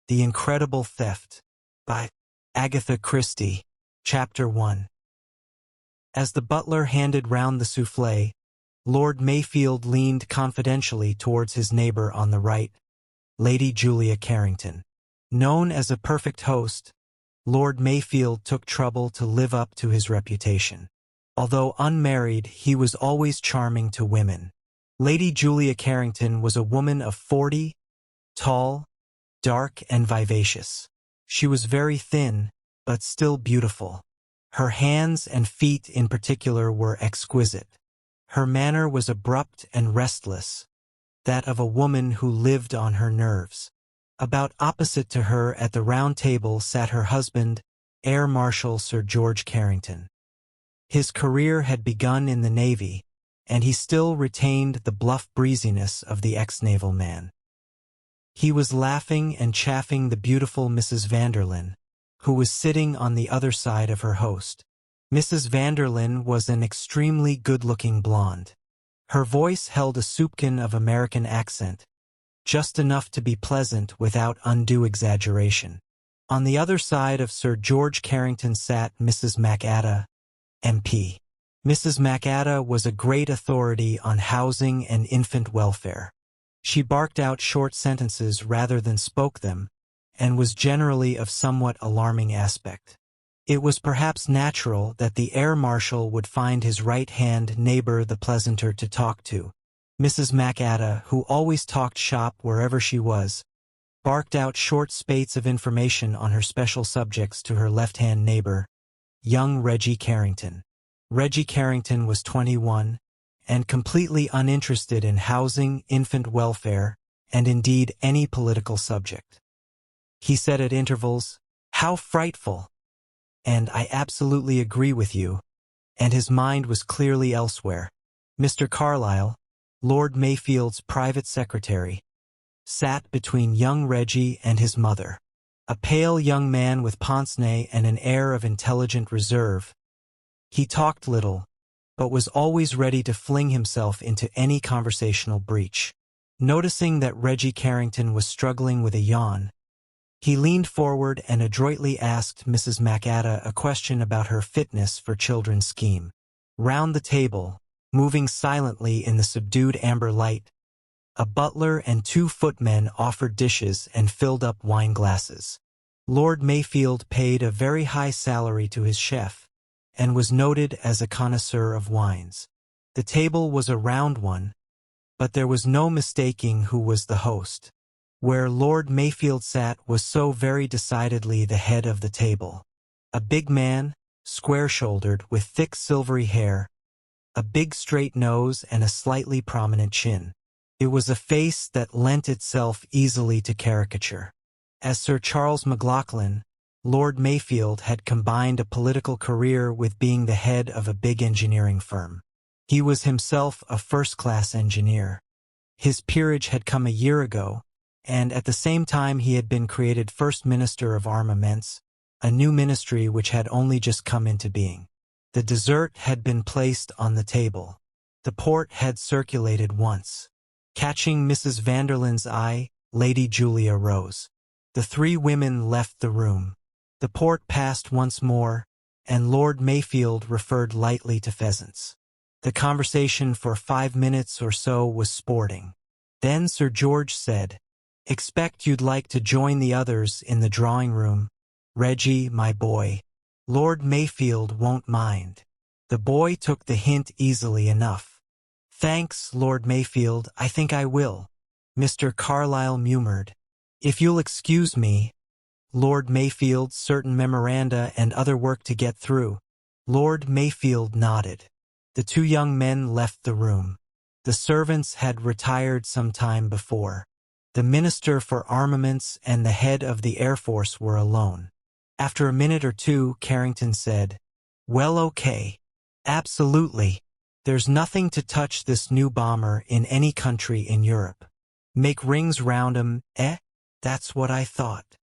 The Incredible Theft by Agatha Christie, Chapter 1. As the butler handed round the soufflé, Lord Mayfield leaned confidentially towards his neighbor on the right, Lady Julia Carrington. Known as a perfect host, Lord Mayfield took trouble to live up to his reputation. Although unmarried, he was always charming to women. Lady Julia Carrington was a woman of 40, tall, dark and vivacious. She was very thin, but still beautiful. Her hands and feet in particular were exquisite. Her manner was abrupt and restless, that of a woman who lived on her nerves. About opposite to her at the round table sat her husband, Air Marshal Sir George Carrington. His career had begun in the Navy, and he still retained the bluff breeziness of the ex-naval man. He was laughing and chaffing the beautiful Mrs. Vanderlyn, who was sitting on the other side of her host. Mrs. Vanderlyn was an extremely good-looking blonde. Her voice held a soupçon of American accent, just enough to be pleasant without undue exaggeration. On the other side of Sir George Carrington sat Mrs. Agatha, MP. Mrs. Agatha was a great authority on housing and infant welfare. She barked out short sentences rather than spoke them, and was generally of somewhat alarming aspect. It was perhaps natural that the Air Marshal would find his right-hand neighbor the pleasanter to talk to. Mrs. Agatha, who always talked shop wherever she was, barked out short spates of information on her special subjects to her left-hand neighbor, young Reggie Carrington. Reggie Carrington was 21, and completely uninterested in housing, infant welfare, and indeed any political subject. He said at intervals, "How frightful!" and "I absolutely agree with you," and his mind was clearly elsewhere. Mr. Carlyle, Lord Mayfield's private secretary, sat between young Reggie and his mother. A pale young man with pince-nez and an air of intelligent reserve. He talked little, but was always ready to fling himself into any conversational breach. Noticing that Reggie Carrington was struggling with a yawn, he leaned forward and adroitly asked Mrs. Agatha a question about her fitness for children's scheme. Round the table, moving silently in the subdued amber light, a butler and 2 footmen offered dishes and filled up wine glasses. Lord Mayfield paid a very high salary to his chef, and was noted as a connoisseur of wines. The table was a round one, but there was no mistaking who was the host. Where Lord Mayfield sat was so very decidedly the head of the table. A big man, square-shouldered, with thick silvery hair, a big straight nose and a slightly prominent chin. It was a face that lent itself easily to caricature. As Sir Charles Maclachlan, Lord Mayfield had combined a political career with being the head of a big engineering firm. He was himself a first-class engineer. His peerage had come a year ago, and at the same time he had been created First Minister of Armaments, a new ministry which had only just come into being. The dessert had been placed on the table. The port had circulated once. Catching Mrs. Vanderlyn's eye, Lady Julia rose. The 3 women left the room. The port passed once more, and Lord Mayfield referred lightly to pheasants. The conversation for 5 minutes or so was sporting. Then Sir George said, "Expect you'd like to join the others in the drawing-room, Reggie, my boy. Lord Mayfield won't mind." The boy took the hint easily enough. "Thanks, Lord Mayfield, I think I will," Mr. Carlyle murmured. "If you'll excuse me, Lord Mayfield, certain memoranda and other work to get through." Lord Mayfield nodded. The 2 young men left the room. The servants had retired some time before. The Minister for Armaments and the head of the Air Force were alone. After a minute or two, Carrington said, "Well, okay. Absolutely. There's nothing to touch this new bomber in any country in Europe. Make rings round 'em, eh? That's what I thought."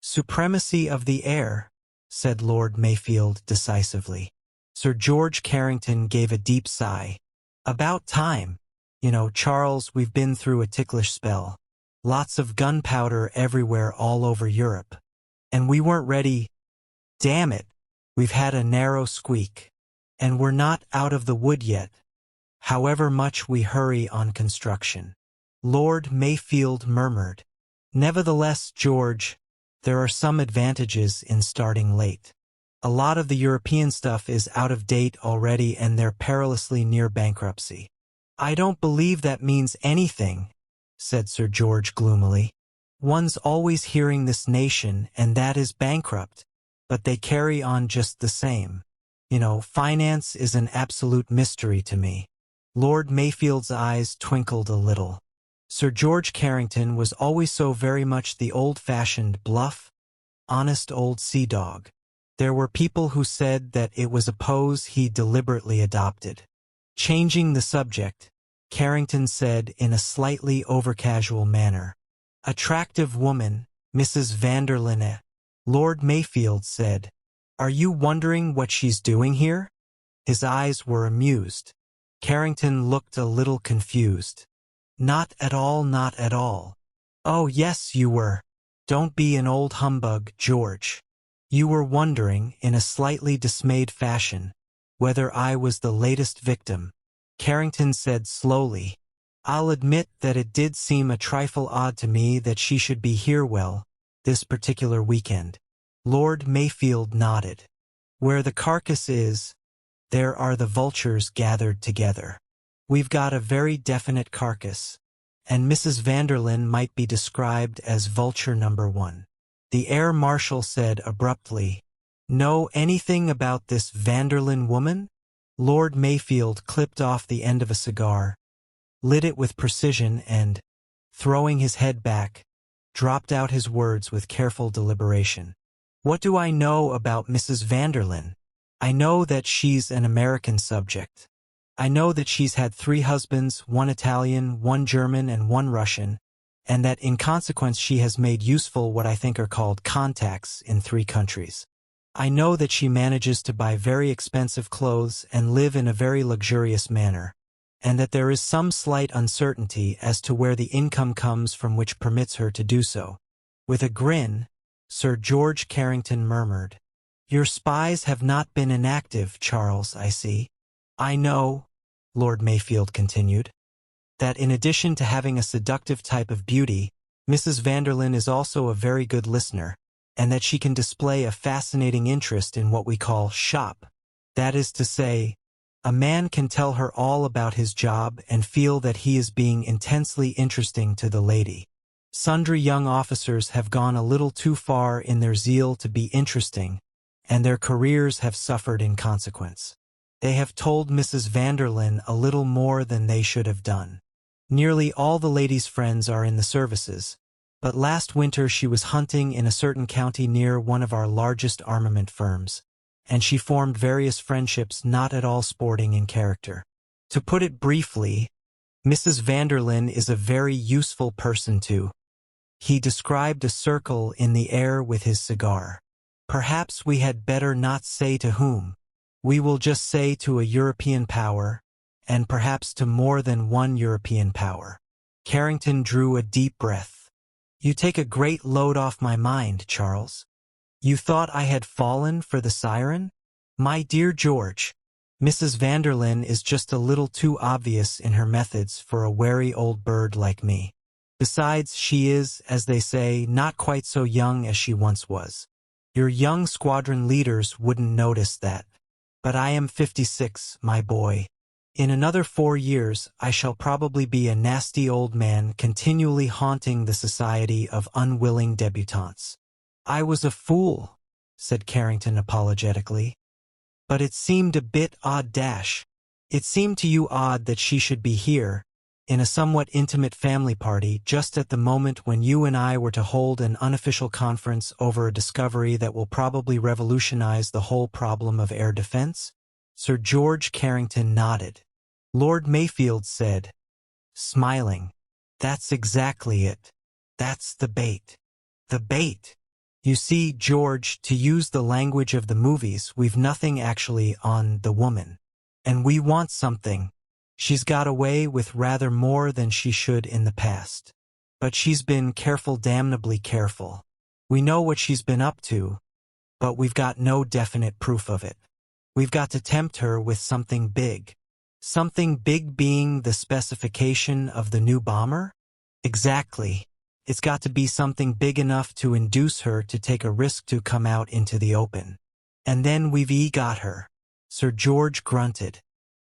"Supremacy of the air," said Lord Mayfield decisively. Sir George Carrington gave a deep sigh. "About time. You know, Charles, we've been through a ticklish spell. Lots of gunpowder everywhere all over Europe. And we weren't ready. Damn it, we've had a narrow squeak. And we're not out of the wood yet, however much we hurry on construction. Lord Mayfield murmured. Nevertheless, George, there are some advantages in starting late. A lot of the European stuff is out of date already and they're perilously near bankruptcy. I don't believe that means anything, said Sir George gloomily. One's always hearing this nation and that is bankrupt, but they carry on just the same. You know, finance is an absolute mystery to me. Lord Mayfield's eyes twinkled a little. Sir George Carrington was always so very much the old-fashioned bluff, honest old sea dog. There were people who said that it was a pose he deliberately adopted. Changing the subject, Carrington said in a slightly over-casual manner, "Attractive woman, Mrs. Vanderlyn." Lord Mayfield said, "Are you wondering what she's doing here?" His eyes were amused. Carrington looked a little confused. "Not at all, not at all." "Oh yes, you were. Don't be an old humbug, George. You were wondering, in a slightly dismayed fashion, whether I was the latest victim." Carrington said slowly, "I'll admit that it did seem a trifle odd to me that she should be here this particular weekend." Lord Mayfield nodded. "Where the carcass is, there are the vultures gathered together. We've got a very definite carcass, and Mrs. Vanderlyn might be described as vulture number 1. The Air Marshal said abruptly, "Know anything about this Vanderlyn woman?" Lord Mayfield clipped off the end of a cigar, lit it with precision and, throwing his head back, dropped out his words with careful deliberation. "What do I know about Mrs. Vanderlyn? I know that she's an American subject. I know that she's had 3 husbands, 1 Italian, 1 German, and 1 Russian, and that in consequence she has made useful what I think are called contacts in 3 countries. I know that she manages to buy very expensive clothes and live in a very luxurious manner, and that there is some slight uncertainty as to where the income comes from which permits her to do so." With a grin, Sir George Carrington murmured, "Your spies have not been inactive, Charles, I see." "I know," Lord Mayfield continued, "that in addition to having a seductive type of beauty, Mrs. Vanderlyn is also a very good listener, and that she can display a fascinating interest in what we call shop. That is to say, a man can tell her all about his job and feel that he is being intensely interesting to the lady. Sundry young officers have gone a little too far in their zeal to be interesting, and their careers have suffered in consequence. They have told Mrs. Vanderlyn a little more than they should have done. Nearly all the lady's friends are in the services, but last winter she was hunting in a certain county near one of our largest armament firms, and she formed various friendships not at all sporting in character. To put it briefly, Mrs. Vanderlyn is a very useful person to." He described a circle in the air with his cigar. "Perhaps we had better not say to whom. We will just say to a European power, and perhaps to more than one European power." Carrington drew a deep breath. "You take a great load off my mind, Charles. You thought I had fallen for the siren? My dear George, Mrs. Vanderlyn is just a little too obvious in her methods for a wary old bird like me. Besides, she is, as they say, not quite so young as she once was. Your young squadron leaders wouldn't notice that. But I am 56, my boy. In another 4 years, I shall probably be a nasty old man continually haunting the society of unwilling debutantes." "I was a fool," said Carrington apologetically. "But it seemed a bit odd It seemed to you odd that she should be here, in a somewhat intimate family party, just at the moment when you and I were to hold an unofficial conference over a discovery that will probably revolutionize the whole problem of air defense?" Sir George Carrington nodded. Lord Mayfield said, smiling, "That's exactly it. That's the bait." "The bait? You see, George, to use the language of the movies, we've nothing actually on the woman. And we want something. She's got away with rather more than she should in the past. But she's been careful, damnably careful. We know what she's been up to, but we've got no definite proof of it. We've got to tempt her with something big. Something big being the specification of the new bomber? Exactly. It's got to be something big enough to induce her to take a risk to come out into the open. And then we've got her. Sir George grunted.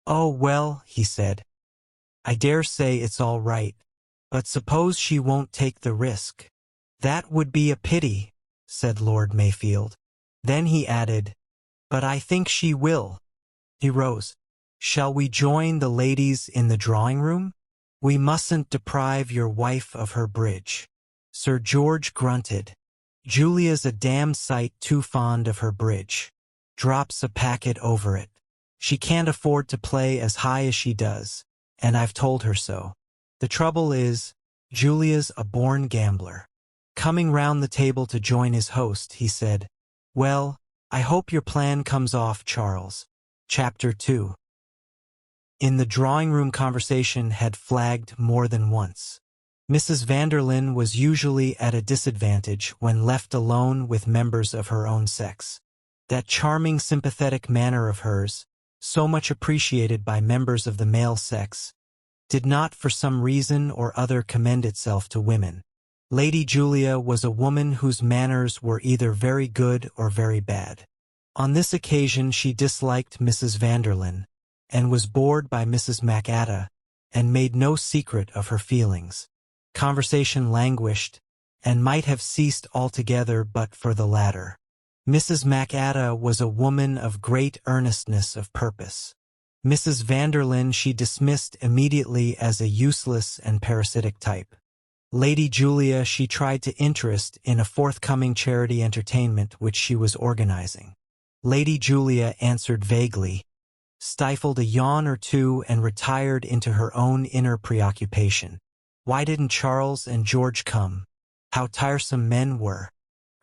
Oh, well, he said. I dare say it's all right. But suppose she won't take the risk. That would be a pity, said Lord Mayfield. Then he added, but I think she will. He rose. Shall we join the ladies in the drawing room? We mustn't deprive your wife of her bridge. Sir George grunted. Julia's a damn sight too fond of her bridge. Drops a packet over it. She can't afford to play as high as she does, and I've told her so. The trouble is, Julia's a born gambler. Coming round the table to join his host, he said, well, I hope your plan comes off, Charles. Chapter 2. In the drawing-room conversation had flagged more than once. Mrs. Vanderlyn was usually at a disadvantage when left alone with members of her own sex. That charming, sympathetic manner of hers, so much appreciated by members of the male sex, did not for some reason or other commend itself to women. Lady Julia was a woman whose manners were either very good or very bad. On this occasion she disliked Mrs. Vanderlyn, and was bored by Mrs. Agatha, and made no secret of her feelings. Conversation languished, and might have ceased altogether but for the latter. Mrs. Agatha was a woman of great earnestness of purpose. Mrs. Vanderlyn she dismissed immediately as a useless and parasitic type. Lady Julia she tried to interest in a forthcoming charity entertainment which she was organizing. Lady Julia answered vaguely, stifled a yawn or two, and retired into her own inner preoccupation. Why didn't Charles and George come? How tiresome men were.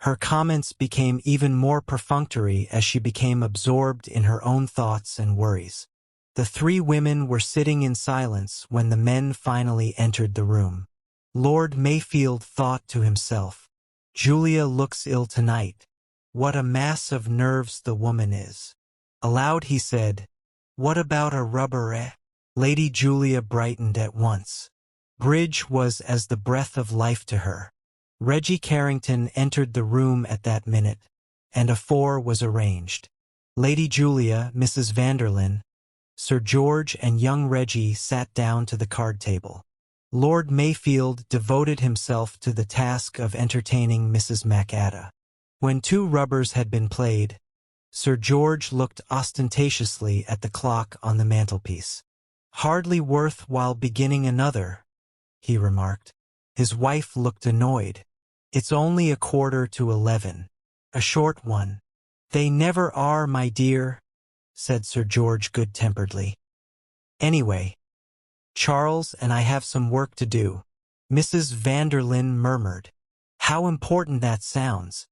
Her comments became even more perfunctory as she became absorbed in her own thoughts and worries. The three women were sitting in silence when the men finally entered the room. Lord Mayfield thought to himself, Julia looks ill tonight. What a mass of nerves the woman is. Aloud he said, what about a rubber, eh? Lady Julia brightened at once. Bridge was as the breath of life to her. Reggie Carrington entered the room at that minute, and a four was arranged. Lady Julia, Mrs. Vanderlyn, Sir George and young Reggie sat down to the card table. Lord Mayfield devoted himself to the task of entertaining Mrs. Agatha. When 2 rubbers had been played, Sir George looked ostentatiously at the clock on the mantelpiece. Hardly worth while beginning another, he remarked. His wife looked annoyed. It's only 11:15. A short one. They never are, my dear, said Sir George good-temperedly. Anyway, Charles and I have some work to do. Mrs. Vanderlyn murmured. How important that sounds.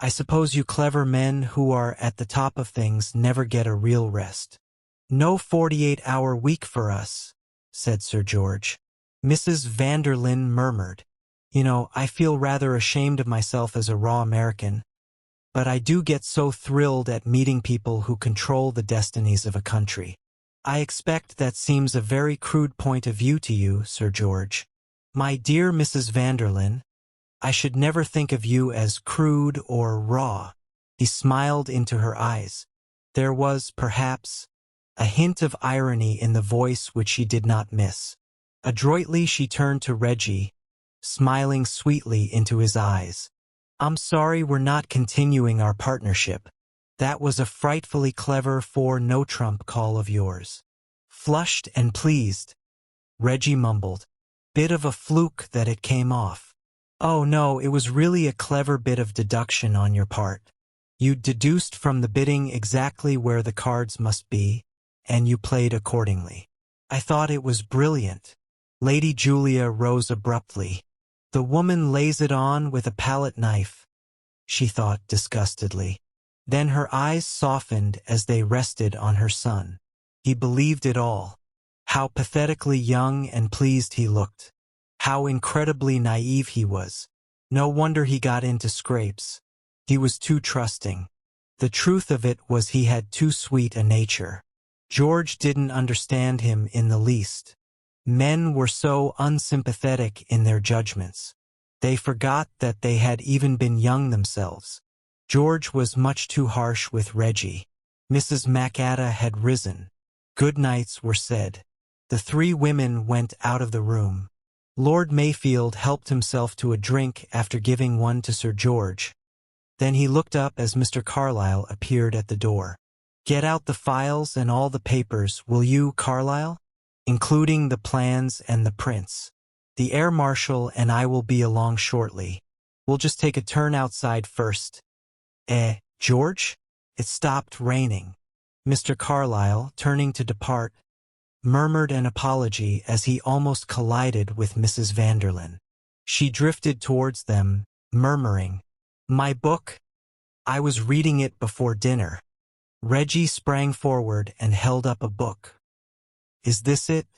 I suppose you clever men who are at the top of things never get a real rest. No 48-hour week for us, said Sir George. Mrs. Vanderlyn murmured. You know, I feel rather ashamed of myself as a raw American, but I do get so thrilled at meeting people who control the destinies of a country. I expect that seems a very crude point of view to you, Sir George. My dear Mrs. Vanderlyn, I should never think of you as crude or raw. He smiled into her eyes. There was, perhaps, a hint of irony in the voice which she did not miss. Adroitly she turned to Reggie, smiling sweetly into his eyes. I'm sorry we're not continuing our partnership. That was a frightfully clever no-trump call of yours. Flushed and pleased, Reggie mumbled. Bit of a fluke that it came off. Oh no, it was really a clever bit of deduction on your part. You deduced from the bidding exactly where the cards must be, and you played accordingly. I thought it was brilliant. Lady Julia rose abruptly. The woman lays it on with a palette knife, she thought disgustedly. Then her eyes softened as they rested on her son. He believed it all. How pathetically young and pleased he looked. How incredibly naive he was. No wonder he got into scrapes. He was too trusting. The truth of it was he had too sweet a nature. George didn't understand him in the least. Men were so unsympathetic in their judgments. They forgot that they had even been young themselves. George was much too harsh with Reggie. Mrs. McAdam had risen. Good nights were said. The three women went out of the room. Lord Mayfield helped himself to a drink after giving one to Sir George. Then he looked up as Mr. Carlyle appeared at the door. "Get out the files and all the papers, will you, Carlyle? Including the plans and the prints. The air marshal and I will be along shortly. We'll just take a turn outside first." George?" It stopped raining. Mr. Carlyle, turning to depart, murmured an apology as he almost collided with Mrs. Vanderlyn. She drifted towards them, murmuring, "My book? I was reading it before dinner." Reggie sprang forward and held up a book. "Is this it?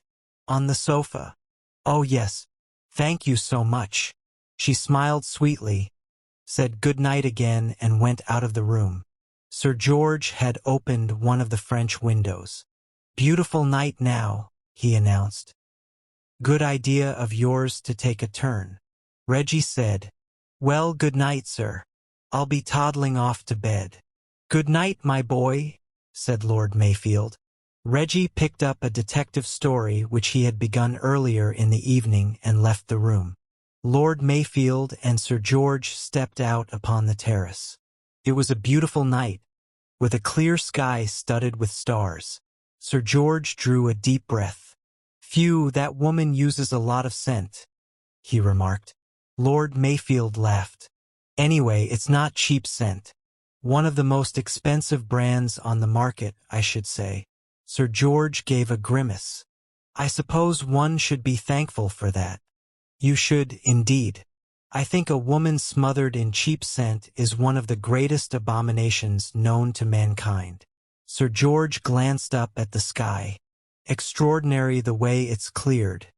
On the sofa?" "Oh yes, thank you so much." She smiled sweetly, said good night again and went out of the room. Sir George had opened one of the French windows. "Beautiful night now," he announced. "Good idea of yours to take a turn." Reggie said, "Well, good night, sir. I'll be toddling off to bed." "Good night, my boy," said Lord Mayfield. Reggie picked up a detective story which he had begun earlier in the evening and left the room. Lord Mayfield and Sir George stepped out upon the terrace. It was a beautiful night, with a clear sky studded with stars. Sir George drew a deep breath. "Phew, that woman uses a lot of scent," he remarked. Lord Mayfield laughed. "Anyway, it's not cheap scent. One of the most expensive brands on the market, I should say." Sir George gave a grimace. "I suppose one should be thankful for that." "You should, indeed. I think a woman smothered in cheap scent is one of the greatest abominations known to mankind." Sir George glanced up at the sky. "Extraordinary the way it's cleared.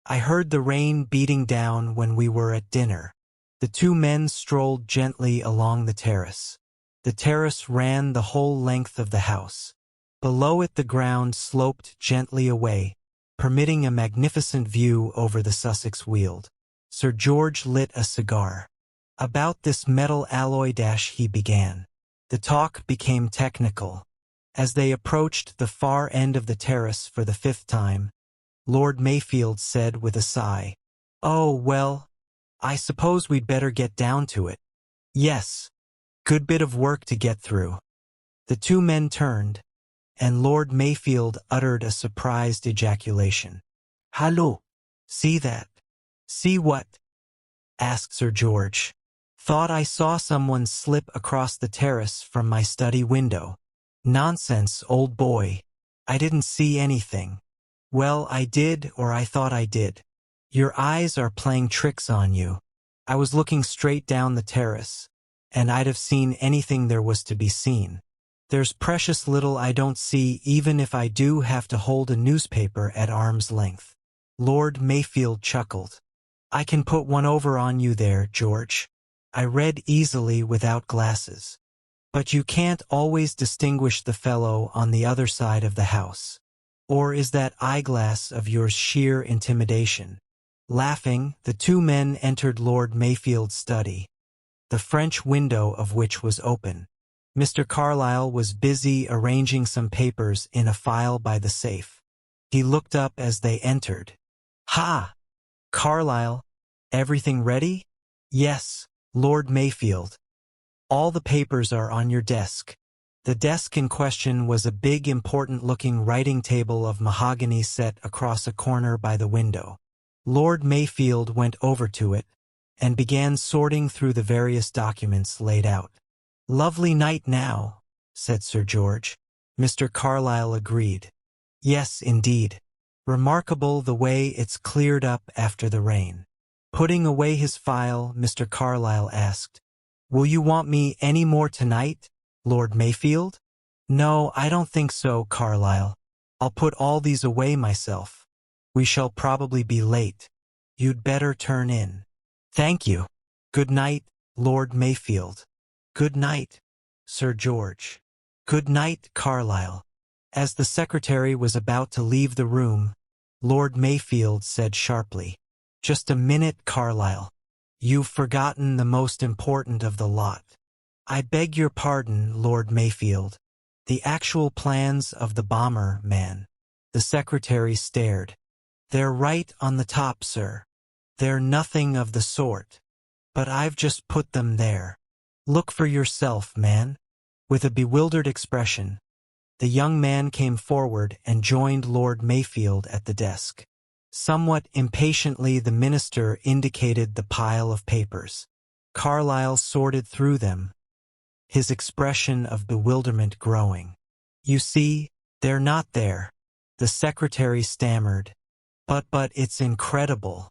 I heard the rain beating down when we were at dinner." The two men strolled gently along the terrace. The terrace ran the whole length of the house. Below it the ground sloped gently away, permitting a magnificent view over the Sussex Weald. Sir George lit a cigar. "About this metal alloy dash," he began. The talk became technical. As they approached the far end of the terrace for the fifth time, Lord Mayfield said with a sigh, "Oh, well, I suppose we'd better get down to it." "Yes. Good bit of work to get through." The two men turned, and Lord Mayfield uttered a surprised ejaculation. "Hallo! See that?" "See what?" asked Sir George. "Thought I saw someone slip across the terrace from my study window." "Nonsense, old boy. I didn't see anything." "Well, I did, or I thought I did. Your eyes are playing tricks on you. I was looking straight down the terrace, and I'd have seen anything there was to be seen. There's precious little I don't see even if I do have to hold a newspaper at arm's length." Lord Mayfield chuckled. "I can put one over on you there, George. I read easily without glasses. But you can't always distinguish the fellow on the other side of the house. Or is that eyeglass of yours sheer intimidation?" Laughing, the two men entered Lord Mayfield's study, the French window of which was open. Mr. Carlyle was busy arranging some papers in a file by the safe. He looked up as they entered. "Ha! Carlyle, everything ready?" "Yes, Lord Mayfield. All the papers are on your desk." The desk in question was a big, important-looking writing table of mahogany set across a corner by the window. Lord Mayfield went over to it and began sorting through the various documents laid out. "Lovely night now," said Sir George. Mr. Carlyle agreed. "Yes, indeed. Remarkable the way it's cleared up after the rain." Putting away his file, Mr. Carlyle asked, "Will you want me any more tonight, Lord Mayfield?" "No, I don't think so, Carlyle. I'll put all these away myself. We shall probably be late." You'd better turn in. Thank you. Good night, Lord Mayfield. Good night, Sir George. Good night, Carlyle. As the secretary was about to leave the room, Lord Mayfield said sharply, "Just a minute, Carlyle. You've forgotten the most important of the lot." "I beg your pardon, Lord Mayfield. The actual plans of the bomber, man." The secretary stared. "They're right on the top, sir. They're nothing of the sort. But I've just put them there. Look for yourself, man." With a bewildered expression, the young man came forward and joined Lord Mayfield at the desk. Somewhat impatiently, the minister indicated the pile of papers. Carlyle sorted through them, his expression of bewilderment growing. "You see, they're not there," the secretary stammered. But it's incredible.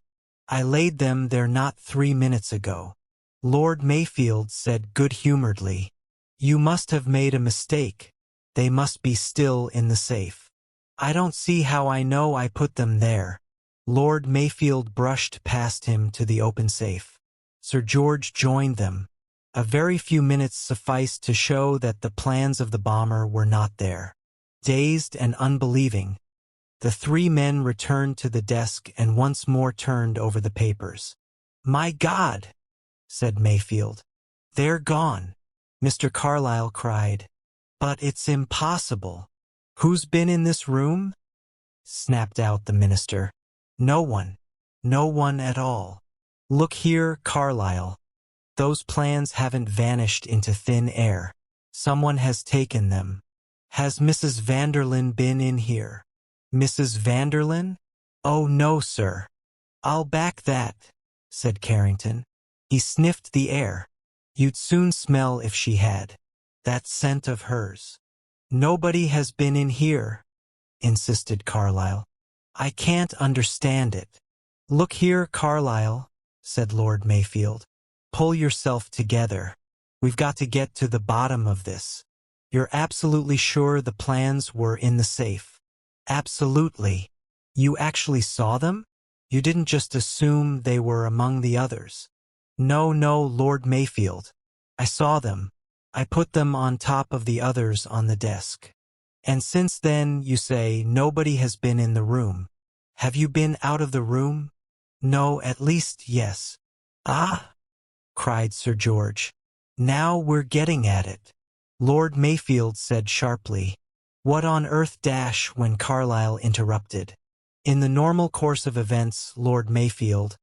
I laid them there not 3 minutes ago." Lord Mayfield said good-humoredly, "You must have made a mistake. They must be still in the safe." "I don't see how I know I put them there." Lord Mayfield brushed past him to the open safe. Sir George joined them. A very few minutes sufficed to show that the plans of the bomber were not there. Dazed and unbelieving, the three men returned to the desk and once more turned over the papers. "My God!" said Mayfield. "They're gone!" Mr. Carlyle cried. "But it's impossible." "Who's been in this room?" snapped out the minister. "No one. No one at all. Look here, Carlyle. Those plans haven't vanished into thin air. Someone has taken them. Has Mrs. Vanderlyn been in here?" "Mrs. Vanderlyn? Oh, no, sir." "I'll back that," said Carrington. He sniffed the air. "You'd soon smell if she had. That scent of hers." "Nobody has been in here," insisted Carlyle. "I can't understand it." "Look here, Carlyle," said Lord Mayfield. "Pull yourself together. We've got to get to the bottom of this. You're absolutely sure the plans were in the safe?" "Absolutely." "You actually saw them? You didn't just assume they were among the others?" No, Lord Mayfield. I saw them. I put them on top of the others on the desk. And since then, you say, nobody has been in the room. Have you been out of the room?" "No, at least, yes." "Ah!" cried Sir George. "Now we're getting at it." Lord Mayfield said sharply, "What on earth dash," when Carlyle interrupted. "In the normal course of events, Lord Mayfield,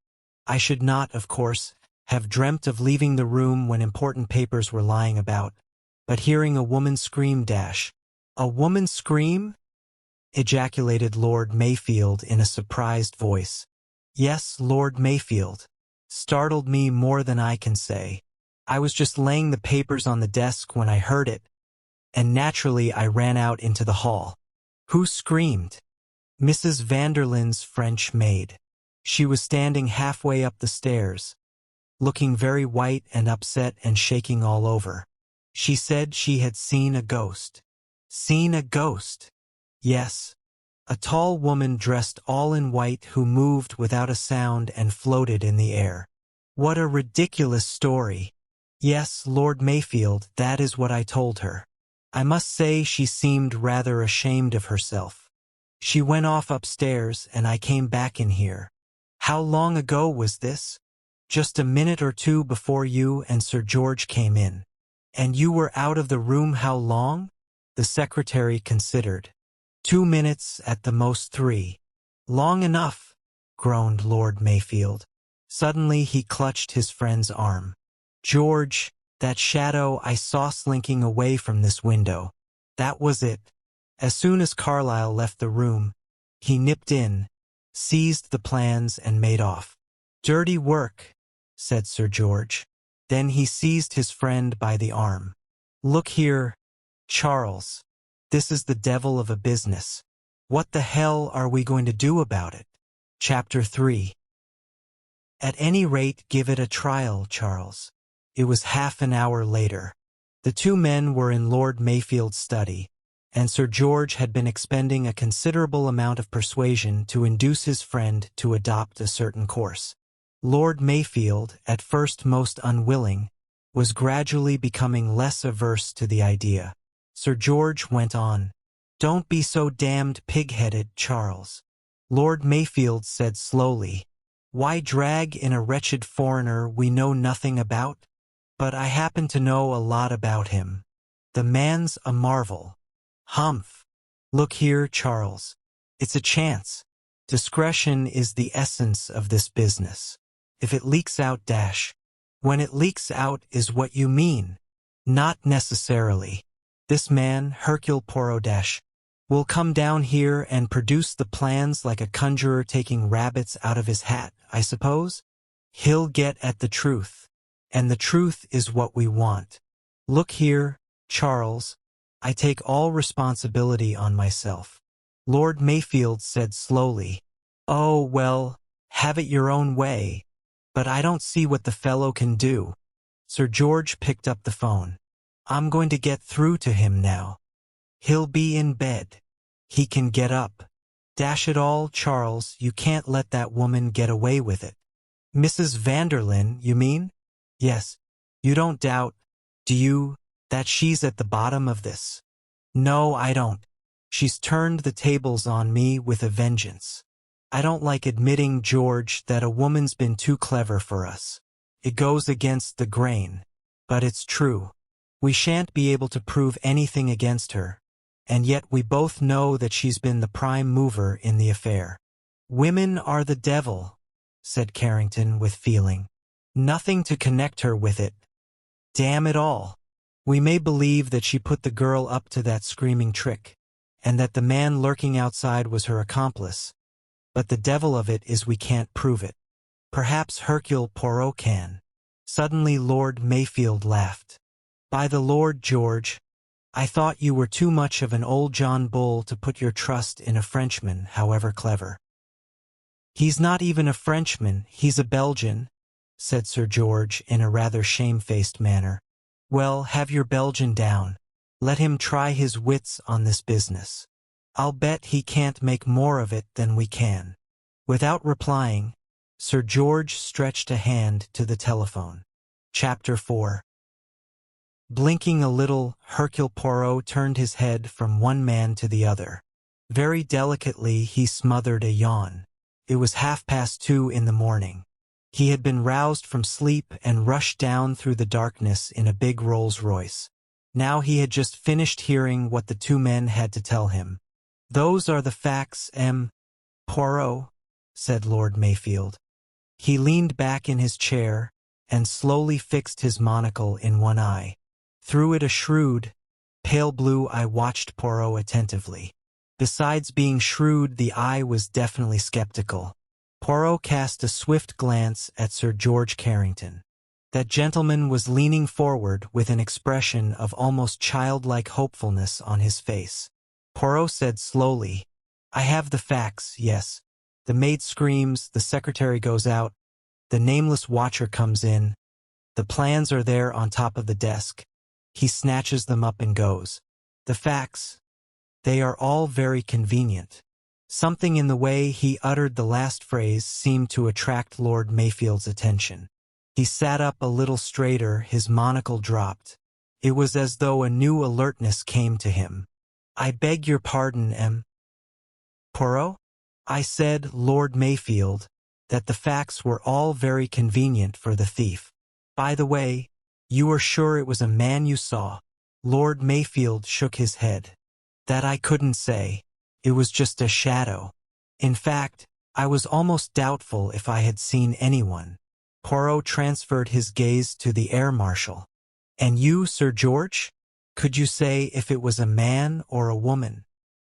I should not, of course, have dreamt of leaving the room when important papers were lying about, but hearing a woman scream dash." "A woman scream?" ejaculated Lord Mayfield in a surprised voice. "Yes, Lord Mayfield. Startled me more than I can say. I was just laying the papers on the desk when I heard it, and naturally I ran out into the hall." "Who screamed?" "Mrs. Vanderlyn's French maid. She was standing halfway up the stairs, looking very white and upset and shaking all over. She said she had seen a ghost." "Seen a ghost?" "Yes. A tall woman dressed all in white who moved without a sound and floated in the air." "What a ridiculous story." "Yes, Lord Mayfield, that is what I told her. I must say she seemed rather ashamed of herself. She went off upstairs and I came back in here." "How long ago was this?" "Just a minute or two before you and Sir George came in." "And you were out of the room how long?" The secretary considered. 2 minutes, at the most 3. "Long enough," groaned Lord Mayfield. Suddenly he clutched his friend's arm. "George, that shadow I saw slinking away from this window. That was it." As soon as Carlyle left the room, he nipped in, seized the plans and made off. "Dirty work," said Sir George. Then he seized his friend by the arm. "Look here, Charles. This is the devil of a business. What the hell are we going to do about it?" Chapter 3. "At any rate, give it a trial, Charles." It was half an hour later. The two men were in Lord Mayfield's study, and Sir George had been expending a considerable amount of persuasion to induce his friend to adopt a certain course. Lord Mayfield, at first most unwilling, was gradually becoming less averse to the idea. Sir George went on. "Don't be so damned pig-headed, Charles," Lord Mayfield said slowly. "Why drag in a wretched foreigner we know nothing about? But I happen to know a lot about him. The man's a marvel." "Humph. Look here, Charles. It's a chance. Discretion is the essence of this business. If it leaks out, when it leaks out is what you mean." "Not necessarily. This man, Hercule Poirot, will come down here and produce the plans like a conjurer taking rabbits out of his hat, I suppose? He'll get at the truth. And the truth is what we want. Look here, Charles. I take all responsibility on myself," Lord Mayfield said slowly. "Oh, well, have it your own way. But I don't see what the fellow can do." Sir George picked up the phone. "I'm going to get through to him now. He'll be in bed. He can get up. Dash it all, Charles, you can't let that woman get away with it." "Mrs. Vanderlyn, you mean?" "Yes. You don't doubt, do you, that she's at the bottom of this?" "No, I don't. She's turned the tables on me with a vengeance. I don't like admitting, George, that a woman's been too clever for us. It goes against the grain. But it's true. We shan't be able to prove anything against her, and yet we both know that she's been the prime mover in the affair." "Women are the devil," said Carrington with feeling. "Nothing to connect her with it. Damn it all. We may believe that she put the girl up to that screaming trick, and that the man lurking outside was her accomplice. But the devil of it is we can't prove it. Perhaps Hercule Poirot can." Suddenly Lord Mayfield laughed. "By the Lord, George, I thought you were too much of an old John Bull to put your trust in a Frenchman, however clever." "He's not even a Frenchman, he's a Belgian," said Sir George in a rather shamefaced manner. "Well, have your Belgian down. Let him try his wits on this business. I'll bet he can't make more of it than we can." Without replying, Sir George stretched a hand to the telephone. Chapter 4. Blinking a little, Hercule Poirot turned his head from one man to the other. Very delicately he smothered a yawn. It was 2:30 in the morning. He had been roused from sleep and rushed down through the darkness in a big Rolls-Royce. Now he had just finished hearing what the two men had to tell him. "Those are the facts, Poirot," said Lord Mayfield. He leaned back in his chair and slowly fixed his monocle in one eye. Through it a shrewd, pale blue eye watched Poirot attentively. Besides being shrewd, the eye was definitely skeptical. Poirot cast a swift glance at Sir George Carrington. That gentleman was leaning forward with an expression of almost childlike hopefulness on his face. Poirot said slowly, "I have the facts, yes. The maid screams, the secretary goes out, the nameless watcher comes in. The plans are there on top of the desk. He snatches them up and goes. The facts, they are all very convenient." Something in the way he uttered the last phrase seemed to attract Lord Mayfield's attention. He sat up a little straighter, his monocle dropped. It was as though a new alertness came to him. "I beg your pardon, Poirot? I said, Lord Mayfield, that the facts were all very convenient for the thief. By the way, you are sure it was a man you saw?" Lord Mayfield shook his head. "That I couldn't say. It was just a shadow. In fact, I was almost doubtful if I had seen anyone." Poirot transferred his gaze to the air marshal. "And you, Sir George? Could you say if it was a man or a woman?"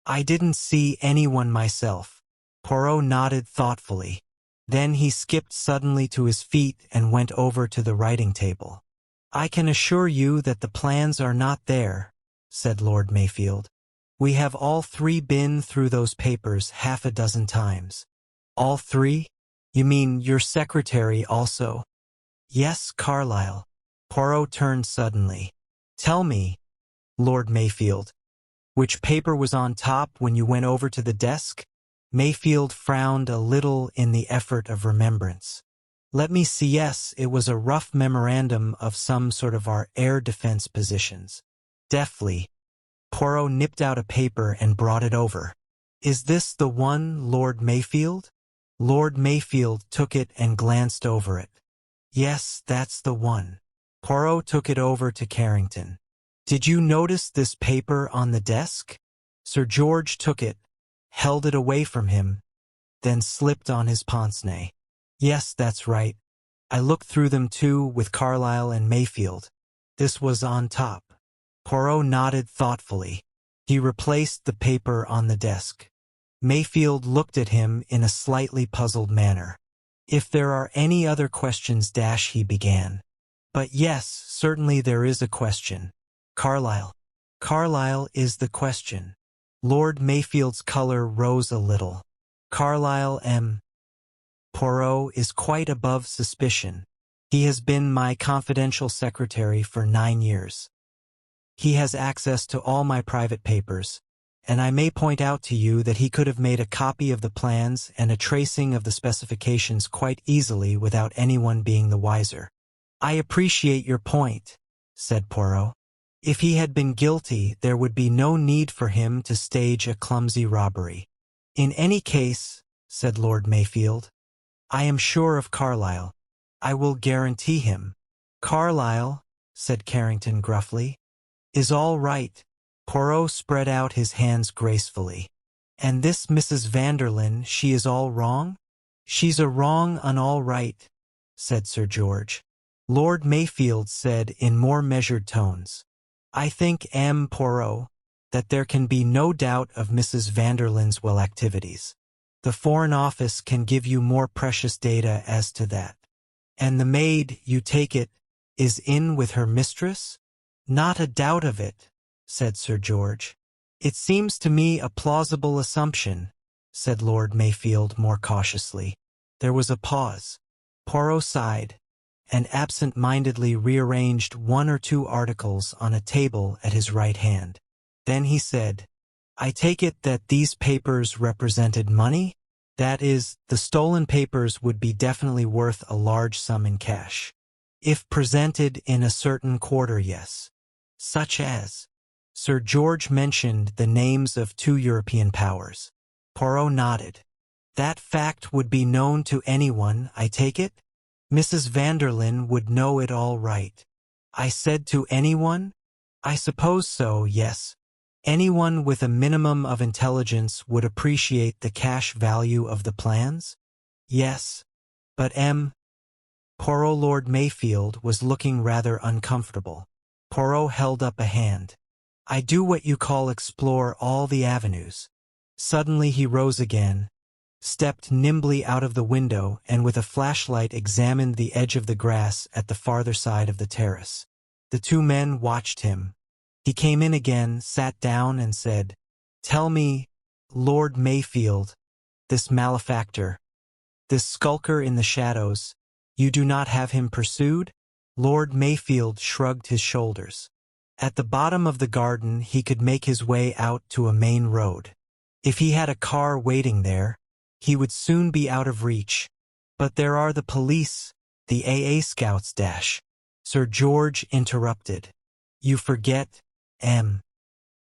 "I didn't see anyone myself." Poirot nodded thoughtfully. Then he skipped suddenly to his feet and went over to the writing table. "I can assure you that the plans are not there," said Lord Mayfield. "We have all three been through those papers 6 times." "All three? You mean your secretary also?" "Yes, Carlyle." Poirot turned suddenly. "Tell me, Lord Mayfield, Which paper was on top when you went over to the desk? Mayfield frowned a little in the effort of remembrance. Let me see. Yes, it was a rough memorandum of some sort of our air defense positions. Deftly, Poirot nipped out a paper and brought it over. Is this the one, Lord Mayfield? Lord Mayfield took it and glanced over it. Yes, that's the one. Poirot took it over to Carrington. Did you notice this paper on the desk? Sir George took it, held it away from him, then slipped on his pince-nez. Yes, that's right. I looked through them too with Carlyle and Mayfield. This was on top. Poirot nodded thoughtfully. He replaced the paper on the desk. Mayfield looked at him in a slightly puzzled manner. If there are any other questions, he began. But yes, certainly there is a question. Carlyle. Carlyle is the question. Lord Mayfield's color rose a little. Carlyle M. Poirot is quite above suspicion. He has been my confidential secretary for 9 years. He has access to all my private papers, and I may point out to you that he could have made a copy of the plans and a tracing of the specifications quite easily without anyone being the wiser. I appreciate your point, said Poirot. If he had been guilty, there would be no need for him to stage a clumsy robbery. In any case, said Lord Mayfield, I am sure of Carlyle. I will guarantee him. Carlyle, said Carrington gruffly, is all right. Poirot spread out his hands gracefully. And this Mrs. Vanderlyn, she is all wrong? She's a wrong and all right, said Sir George. Lord Mayfield said in more measured tones, I think, M. Poirot, that there can be no doubt of Mrs. Vanderlyn's well activities. The Foreign Office can give you more precious data as to that. And the maid, you take it, is in with her mistress? Not a doubt of it, said Sir George. It seems to me a plausible assumption, said Lord Mayfield more cautiously. There was a pause. Poirot sighed, and absent-mindedly rearranged 1 or 2 articles on a table at his right hand. Then he said, I take it that these papers represented money? That is, the stolen papers would be definitely worth a large sum in cash. If presented in a certain quarter, yes. Such as? Sir George mentioned the names of 2 European powers. Poirot nodded. That fact would be known to anyone, I take it? Mrs. Vanderlyn would know it all right. I said to anyone? I suppose so, yes. Anyone with a minimum of intelligence would appreciate the cash value of the plans? Yes. But Poirot Lord Mayfield was looking rather uncomfortable. Poirot held up a hand. I do what you call explore all the avenues. Suddenly he rose again, stepped nimbly out of the window, and with a flashlight examined the edge of the grass at the farther side of the terrace. The 2 men watched him. He came in again, sat down, and said, Tell me, Lord Mayfield, this malefactor, this skulker in the shadows, you do not have him pursued? Lord Mayfield shrugged his shoulders. At the bottom of the garden he could make his way out to a main road. If he had a car waiting there, he would soon be out of reach. But there are the police, the AA scouts. Sir George interrupted. You forget,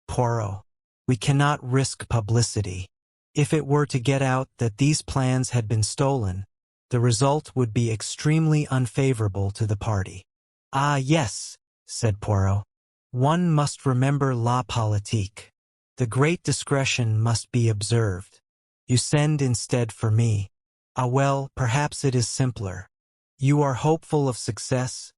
Poirot. We cannot risk publicity. If it were to get out that these plans had been stolen, the result would be extremely unfavorable to the party. Ah, yes, said Poirot. One must remember la politique. The great discretion must be observed. You send instead for me. Ah well, perhaps it is simpler. You are hopeful of success,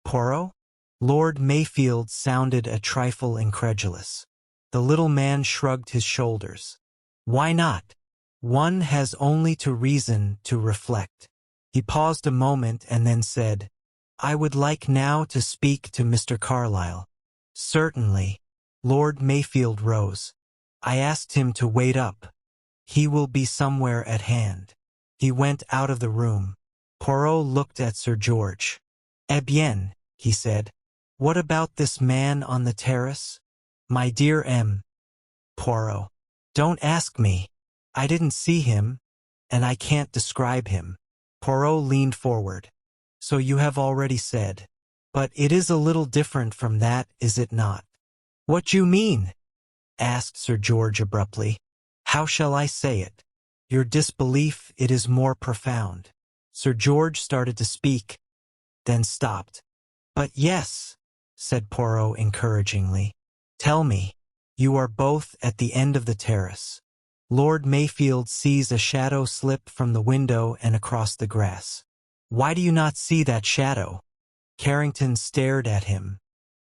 Poirot? Lord Mayfield sounded a trifle incredulous. The little man shrugged his shoulders. Why not? One has only to reason to reflect. He paused a moment and then said, I would like now to speak to Mr. Carlyle. Certainly. Lord Mayfield rose. I asked him to wait up. He will be somewhere at hand. He went out of the room. Poirot looked at Sir George. Eh bien, he said. What about this man on the terrace? My dear M. Poirot. Don't ask me. I didn't see him, and I can't describe him. Poirot leaned forward. So you have already said. But it is a little different from that, is it not? What do you mean? Asked Sir George abruptly. How shall I say it? Your disbelief, it is more profound. Sir George started to speak, then stopped. But yes, said Poirot encouragingly. Tell me. You are both at the end of the terrace. Lord Mayfield sees a shadow slip from the window and across the grass. Why do you not see that shadow? Carrington stared at him.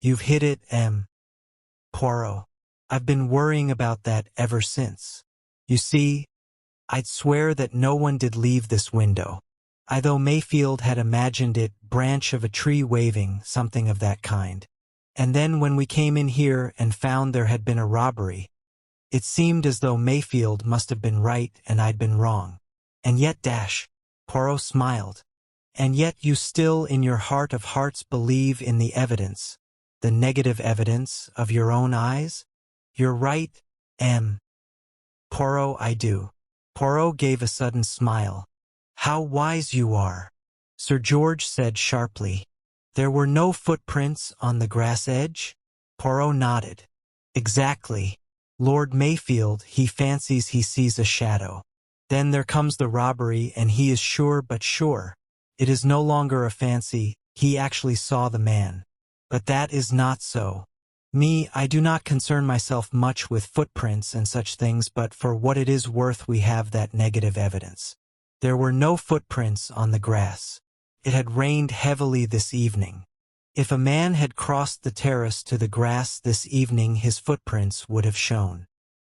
You've hit it, M. Poirot. I've been worrying about that ever since. You see, I'd swear that no one did leave this window. Though Mayfield had imagined it branch of a tree waving, something of that kind. And then when we came in here and found there had been a robbery, it seemed as though Mayfield must have been right and I'd been wrong. And yet, Poirot smiled. And yet you still in your heart of hearts believe in the evidence, the negative evidence of your own eyes? You're right, M. Poirot, I do. Poirot gave a sudden smile. How wise you are, Sir George said sharply. There were no footprints on the grass edge? Poirot nodded. Exactly. Lord Mayfield, he fancies he sees a shadow. Then there comes the robbery and he is sure but sure. It is no longer a fancy, he actually saw the man. But that is not so. Me, I do not concern myself much with footprints and such things, but for what it is worth we have that negative evidence. There were no footprints on the grass. It had rained heavily this evening. If a man had crossed the terrace to the grass this evening, his footprints would have shown.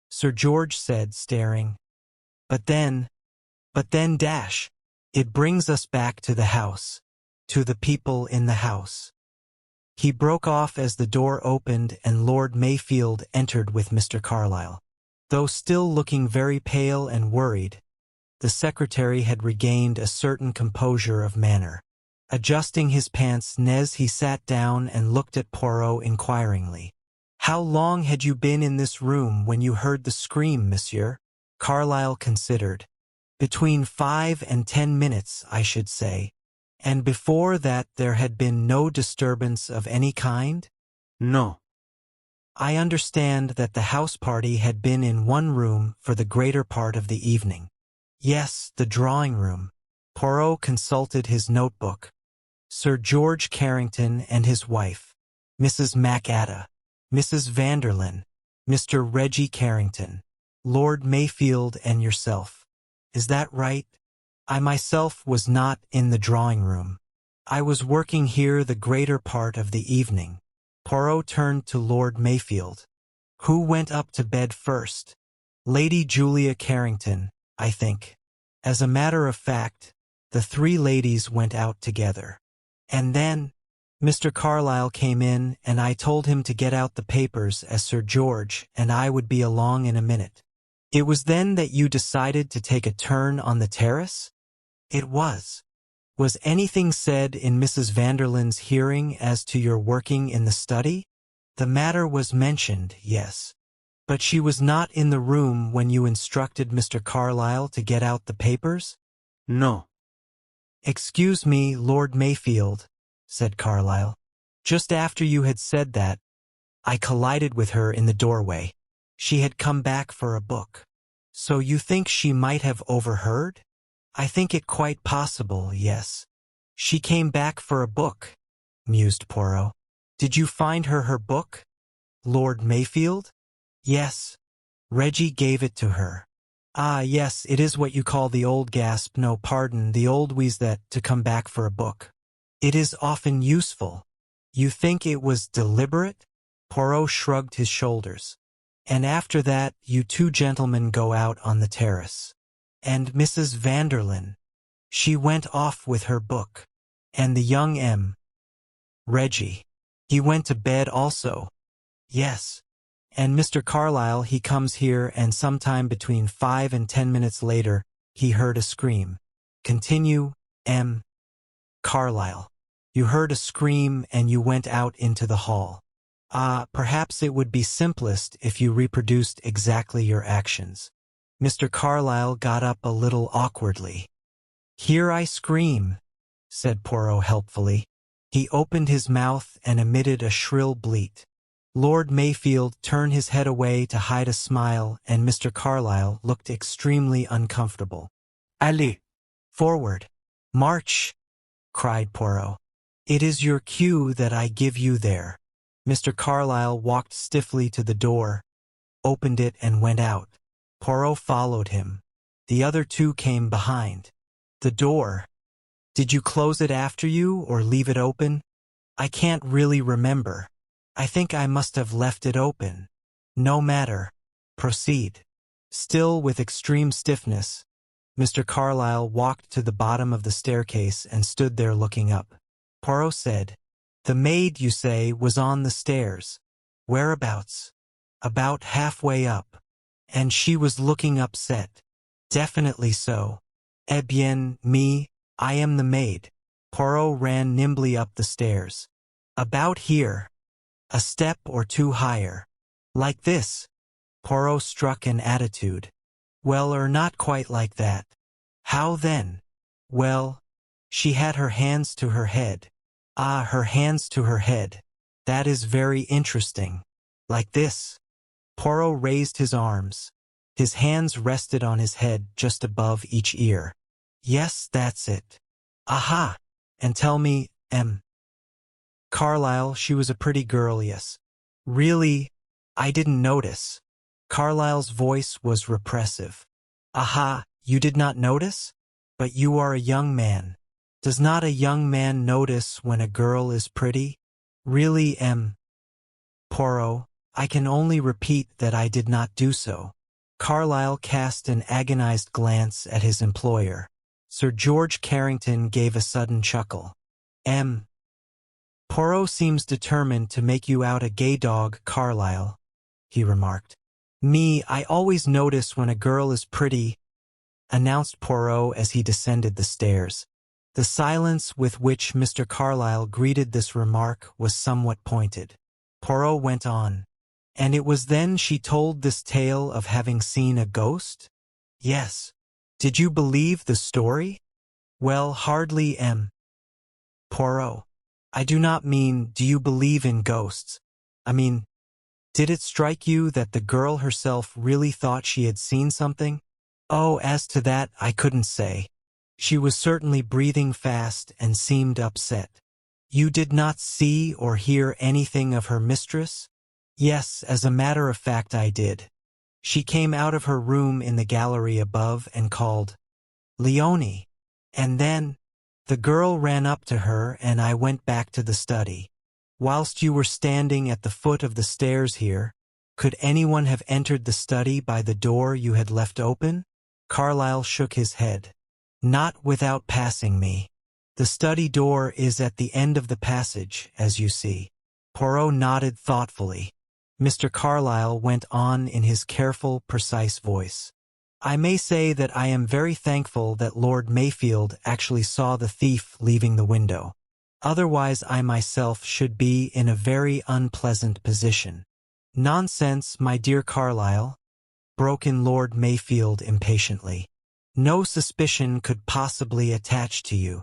Sir George said, staring. But then, it brings us back to the house, to the people in the house. He broke off as the door opened and Lord Mayfield entered with Mr. Carlyle. Though still looking very pale and worried, the secretary had regained a certain composure of manner. Adjusting his pince-nez, he sat down and looked at Poirot inquiringly. How long had you been in this room when you heard the scream, monsieur? Carlyle considered. Between 5 and 10 minutes, I should say. And before that there had been no disturbance of any kind? No. I understand that the house party had been in one room for the greater part of the evening. Yes, the drawing room. Poirot consulted his notebook. Sir George Carrington and his wife, Mrs. Agatha, Mrs. Vanderlyn, Mr. Reggie Carrington, Lord Mayfield and yourself. Is that right? I myself was not in the drawing room. I was working here the greater part of the evening. Poirot turned to Lord Mayfield. Who went up to bed first? Lady Julia Carrington, I think. As a matter of fact, the three ladies went out together. And then, Mr. Carlyle came in and I told him to get out the papers as Sir George and I would be along in a minute. It was then that you decided to take a turn on the terrace? It was. Was anything said in Mrs. Vanderlyn's hearing as to your working in the study? The matter was mentioned, yes. But she was not in the room when you instructed Mr. Carlyle to get out the papers? No. Excuse me, Lord Mayfield, said Carlyle. Just after you had said that, I collided with her in the doorway. She had come back for a book. So you think she might have overheard? I think it quite possible, yes. She came back for a book, mused Poirot. Did you find her book? Lord Mayfield? Yes. Reggie gave it to her. Ah, yes, it is what you call the old gasp, no, pardon, the old wheeze that, to come back for a book. It is often useful. You think it was deliberate? Poirot shrugged his shoulders. And after that, you two gentlemen go out on the terrace. And Mrs. Vanderlyn. She went off with her book. And the young Reggie. He went to bed also. Yes. And Mr. Carlyle, he comes here and sometime between 5 and 10 minutes later, he heard a scream. Continue, Carlyle. You heard a scream and you went out into the hall. Perhaps it would be simplest if you reproduced exactly your actions. Mr. Carlyle got up a little awkwardly. Here I scream, said Poirot helpfully. He opened his mouth and emitted a shrill bleat. Lord Mayfield turned his head away to hide a smile, and Mr. Carlyle looked extremely uncomfortable. Allez! Forward! March! Cried Poirot. It is your cue that I give you there. Mr. Carlyle walked stiffly to the door, opened it and went out. Poirot followed him. The other two came behind. The door. Did you close it after you or leave it open? I can't really remember. I think I must have left it open. No matter. Proceed. Still with extreme stiffness, Mr. Carlyle walked to the bottom of the staircase and stood there looking up. Poirot said, The maid, you say, was on the stairs. Whereabouts? About halfway up. And she was looking upset. Definitely so. Eh bien, I am the maid. Poirot ran nimbly up the stairs. About here. A step or two higher. Like this. Poirot struck an attitude. Well, not quite like that. How then? Well, she had her hands to her head. Ah, her hands to her head. That is very interesting. Like this. Poirot raised his arms. His hands rested on his head just above each ear. Yes, that's it. Aha! And tell me, Carlyle, she was a pretty girl, yes. Really? I didn't notice. Carlyle's voice was repressive. Aha, you did not notice? But you are a young man. Does not a young man notice when a girl is pretty? Really, Poirot, I can only repeat that I did not do so. Carlyle cast an agonized glance at his employer. Sir George Carrington gave a sudden chuckle. Poirot seems determined to make you out a gay dog, Carlyle, he remarked. I always notice when a girl is pretty, announced Poirot as he descended the stairs. The silence with which Mr. Carlyle greeted this remark was somewhat pointed. Poirot went on. And it was then she told this tale of having seen a ghost? Yes. Did you believe the story? Well, hardly, Poirot. I do not mean, do you believe in ghosts? I mean, did it strike you that the girl herself really thought she had seen something? Oh, as to that, I couldn't say. She was certainly breathing fast and seemed upset. You did not see or hear anything of her mistress? Yes, as a matter of fact I did. She came out of her room in the gallery above and called, Leonie. And then, the girl ran up to her and I went back to the study. Whilst you were standing at the foot of the stairs here, could anyone have entered the study by the door you had left open? Carlyle shook his head. Not without passing me. The study door is at the end of the passage, as you see. Poirot nodded thoughtfully. Mr. Carlyle went on in his careful, precise voice. I may say that I am very thankful that Lord Mayfield actually saw the thief leaving the window. Otherwise I myself should be in a very unpleasant position. Nonsense, my dear Carlyle, broke in Lord Mayfield impatiently. No suspicion could possibly attach to you.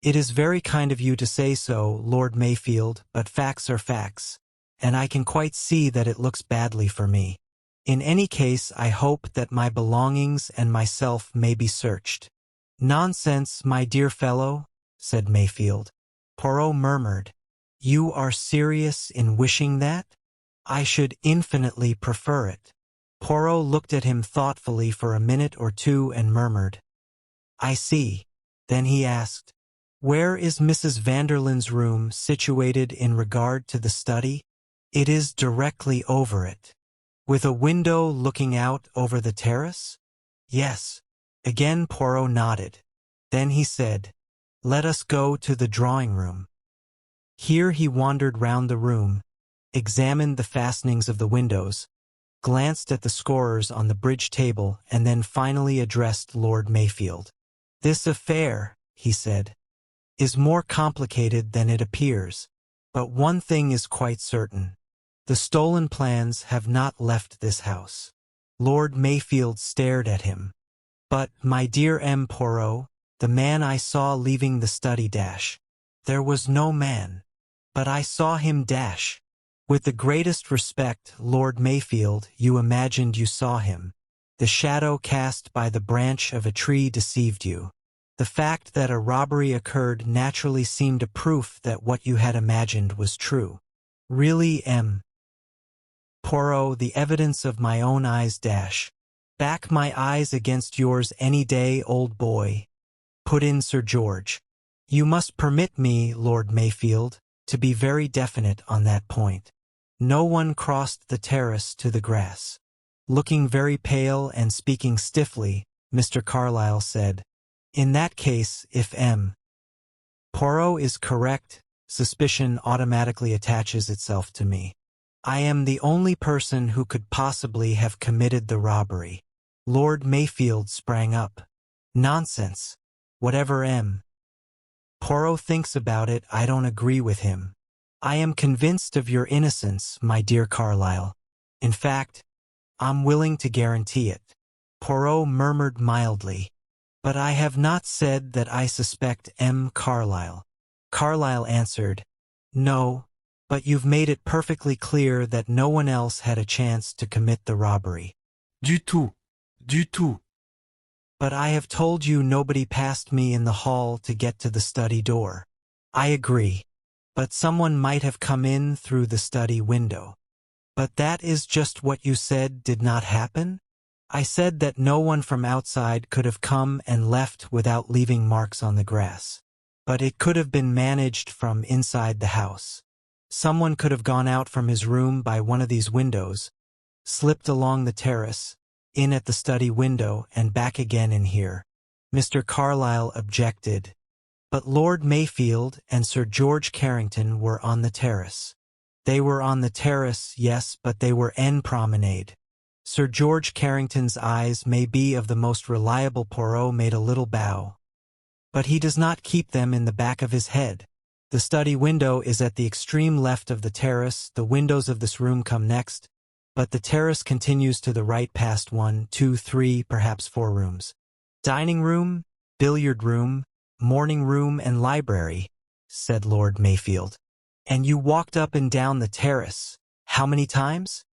It is very kind of you to say so, Lord Mayfield, but facts are facts, and I can quite see that it looks badly for me. In any case, I hope that my belongings and myself may be searched. Nonsense, my dear fellow, said Mayfield. Poirot murmured, You are serious in wishing that? I should infinitely prefer it. Poirot looked at him thoughtfully for a minute or two and murmured, I see. Then he asked, Where is Mrs. Vanderlyn's room situated in regard to the study? It is directly over it. With a window looking out over the terrace? Yes. Again Poirot nodded. Then he said, Let us go to the drawing-room. Here he wandered round the room, examined the fastenings of the windows, glanced at the scorers on the bridge table, and then finally addressed Lord Mayfield. This affair, he said, is more complicated than it appears, but one thing is quite certain. The stolen plans have not left this house. Lord Mayfield stared at him. But, my dear M. Poirot, the man I saw leaving the study dash. There was no man. But I saw him dash. With the greatest respect, Lord Mayfield, you imagined you saw him. The shadow cast by the branch of a tree deceived you. The fact that a robbery occurred naturally seemed a proof that what you had imagined was true. Really, M. Poirot, the evidence of my own eyes dash. Back my eyes against yours any day, old boy, put in Sir George. You must permit me, Lord Mayfield, to be very definite on that point. No one crossed the terrace to the grass. Looking very pale and speaking stiffly, Mr. Carlyle said, in that case, if M. Poirot is correct, suspicion automatically attaches itself to me. I am the only person who could possibly have committed the robbery. Lord Mayfield sprang up. Nonsense. Whatever M. Poirot thinks about it, I don't agree with him. I am convinced of your innocence, my dear Carlyle. In fact, I'm willing to guarantee it. Poirot murmured mildly. But I have not said that I suspect M. Carlyle. Carlyle answered, no, but you've made it perfectly clear that no one else had a chance to commit the robbery. Du tout. Du tout. But I have told you nobody passed me in the hall to get to the study door. I agree. But someone might have come in through the study window. But that is just what you said did not happen? I said that no one from outside could have come and left without leaving marks on the grass. But it could have been managed from inside the house. Someone could have gone out from his room by one of these windows, slipped along the terrace, in at the study window and back again in here. Mr. Carlyle objected. But Lord Mayfield and Sir George Carrington were on the terrace. They were on the terrace, yes, but they were en promenade. Sir George Carrington's eyes may be of the most reliable. Poirot made a little bow. But he does not keep them in the back of his head. The study window is at the extreme left of the terrace, the windows of this room come next, but the terrace continues to the right past 1, 2, 3, perhaps 4 rooms. Dining room, billiard room, morning room and library, said Lord Mayfield. And you walked up and down the terrace. How many times?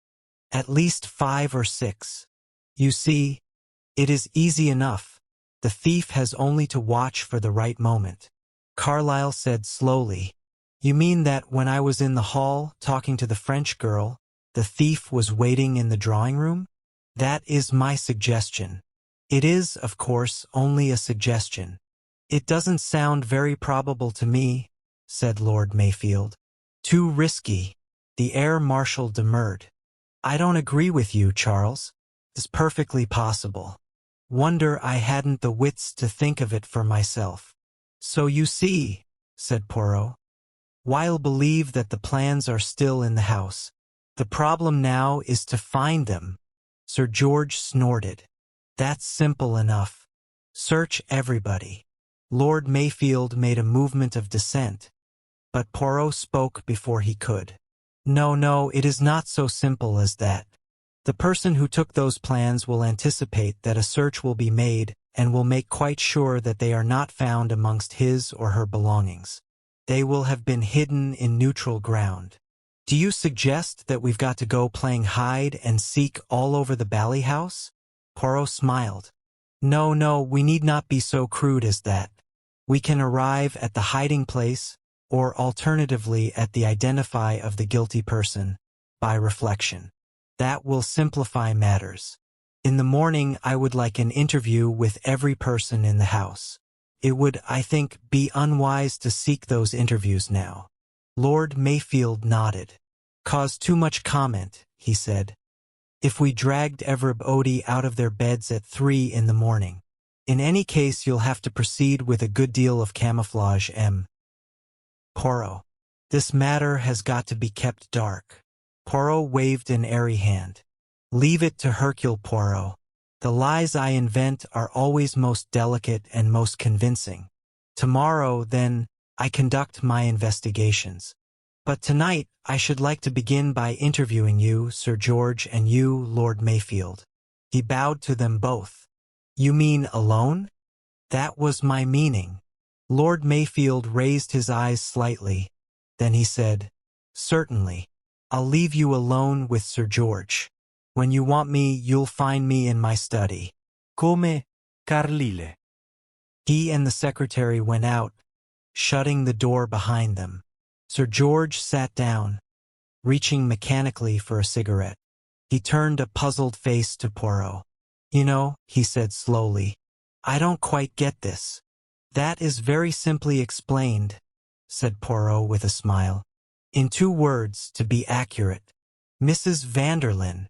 At least 5 or 6. You see, it is easy enough. The thief has only to watch for the right moment. Carlyle said slowly, you mean that when I was in the hall talking to the French girl, the thief was waiting in the drawing room? That is my suggestion. It is, of course, only a suggestion. It doesn't sound very probable to me, said Lord Mayfield. Too risky. The Air Marshal demurred. I don't agree with you, Charles. It's perfectly possible. Wonder I hadn't the wits to think of it for myself. So you see, said Poirot. While believe that the plans are still in the house. The problem now is to find them. Sir George snorted. That's simple enough. Search everybody. Lord Mayfield made a movement of dissent. But Poirot spoke before he could. No, it is not so simple as that. The person who took those plans will anticipate that a search will be made and will make quite sure that they are not found amongst his or her belongings. They will have been hidden in neutral ground. Do you suggest that we've got to go playing hide and seek all over the Bally House? Poirot smiled. No, we need not be so crude as that. We can arrive at the hiding place, or alternatively at the identify of the guilty person, by reflection. That will simplify matters. In the morning I would like an interview with every person in the house. It would, I think, be unwise to seek those interviews now. Lord Mayfield nodded. Cause too much comment, he said. If we dragged everybody out of their beds at 3 in the morning. In any case you'll have to proceed with a good deal of camouflage, M. Poirot. This matter has got to be kept dark. Poirot waved an airy hand. Leave it to Hercule Poirot. The lies I invent are always most delicate and most convincing. Tomorrow, then, I conduct my investigations. But tonight, I should like to begin by interviewing you, Sir George, and you, Lord Mayfield." He bowed to them both. "You mean alone?" "That was my meaning." Lord Mayfield raised his eyes slightly. Then he said, "Certainly. I'll leave you alone with Sir George. When you want me, you'll find me in my study." Come, Carlile. He and the secretary went out, shutting the door behind them. Sir George sat down, reaching mechanically for a cigarette. He turned a puzzled face to Poirot. "You know," he said slowly, "I don't quite get this." "That is very simply explained," said Poirot with a smile. "In 2 words, to be accurate. Mrs. Vanderlyn."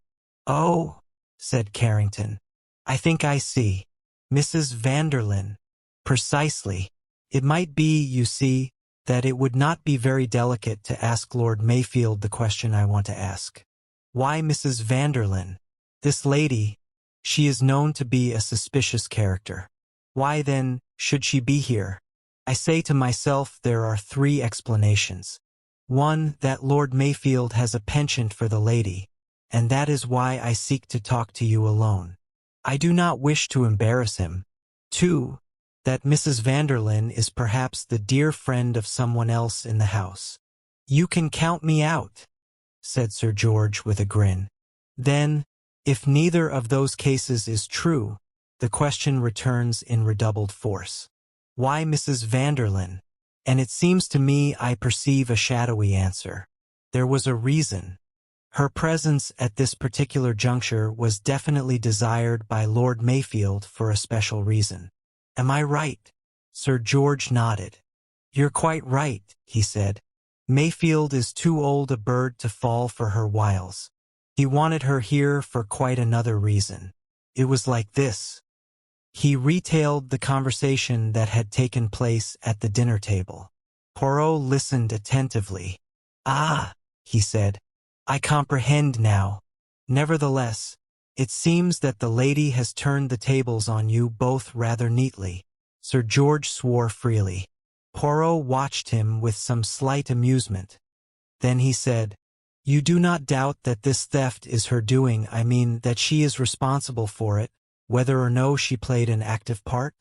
"Oh," said Carrington. "I think I see. Mrs. Vanderlyn. Precisely. It might be, you see, that it would not be very delicate to ask Lord Mayfield the question I want to ask. Why Mrs. Vanderlyn? This lady, she is known to be a suspicious character. Why, then, should she be here? I say to myself there are 3 explanations. 1, that Lord Mayfield has a penchant for the lady, and that is why I seek to talk to you alone. I do not wish to embarrass him. 2, that Mrs. Vanderlyn is perhaps the dear friend of someone else in the house." "You can count me out," said Sir George with a grin. "Then, if neither of those cases is true, the question returns in redoubled force. Why Mrs. Vanderlyn? And it seems to me I perceive a shadowy answer. There was a reason. Her presence at this particular juncture was definitely desired by Lord Mayfield for a special reason. Am I right?" Sir George nodded. "You're quite right," he said. "Mayfield is too old a bird to fall for her wiles. He wanted her here for quite another reason. It was like this." He retailed the conversation that had taken place at the dinner table. Poirot listened attentively. "Ah," he said, "I comprehend now. Nevertheless, it seems that the lady has turned the tables on you both rather neatly." Sir George swore freely. Poirot watched him with some slight amusement. Then he said, "You do not doubt that this theft is her doing, I mean that she is responsible for it, whether or no she played an active part?"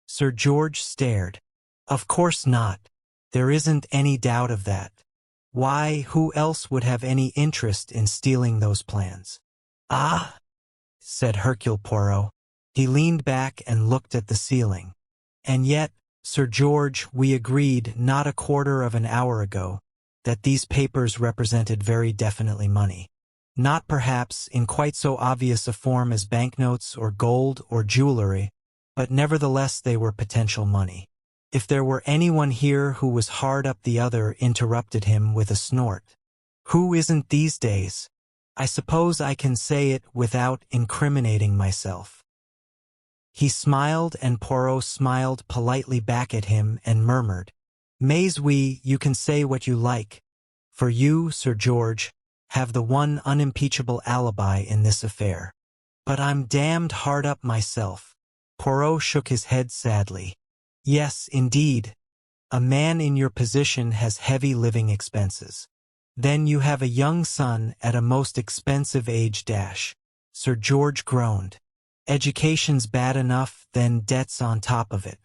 Sir George stared. "Of course not. There isn't any doubt of that. Why, who else would have any interest in stealing those plans?" "Ah," said Hercule Poirot. He leaned back and looked at the ceiling. "And yet, Sir George, we agreed not a quarter of an hour ago that these papers represented very definitely money. Not perhaps in quite so obvious a form as banknotes or gold or jewelry, but nevertheless they were potential money." If there were anyone here who was hard up the other, interrupted him with a snort. "Who isn't these days? I suppose I can say it without incriminating myself." He smiled and Poirot smiled politely back at him and murmured, "Mais oui, you can say what you like. For you, Sir George, have the one unimpeachable alibi in this affair. But I'm damned hard up myself." Poirot shook his head sadly. "Yes, indeed. A man in your position has heavy living expenses. Then you have a young son at a most expensive age dash." Sir George groaned. "Education's bad enough, then debt's on top of it.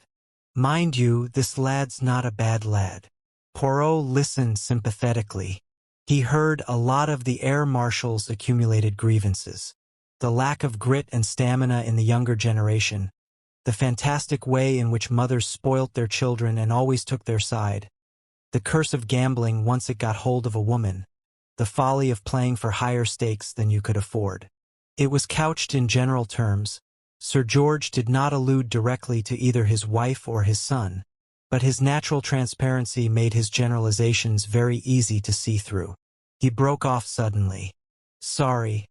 Mind you, this lad's not a bad lad." Poirot listened sympathetically. He heard a lot of the air marshal's accumulated grievances. The lack of grit and stamina in the younger generation, the fantastic way in which mothers spoilt their children and always took their side, the curse of gambling once it got hold of a woman, the folly of playing for higher stakes than you could afford. It was couched in general terms. Sir George did not allude directly to either his wife or his son, but his natural transparency made his generalizations very easy to see through. He broke off suddenly. "Sorry.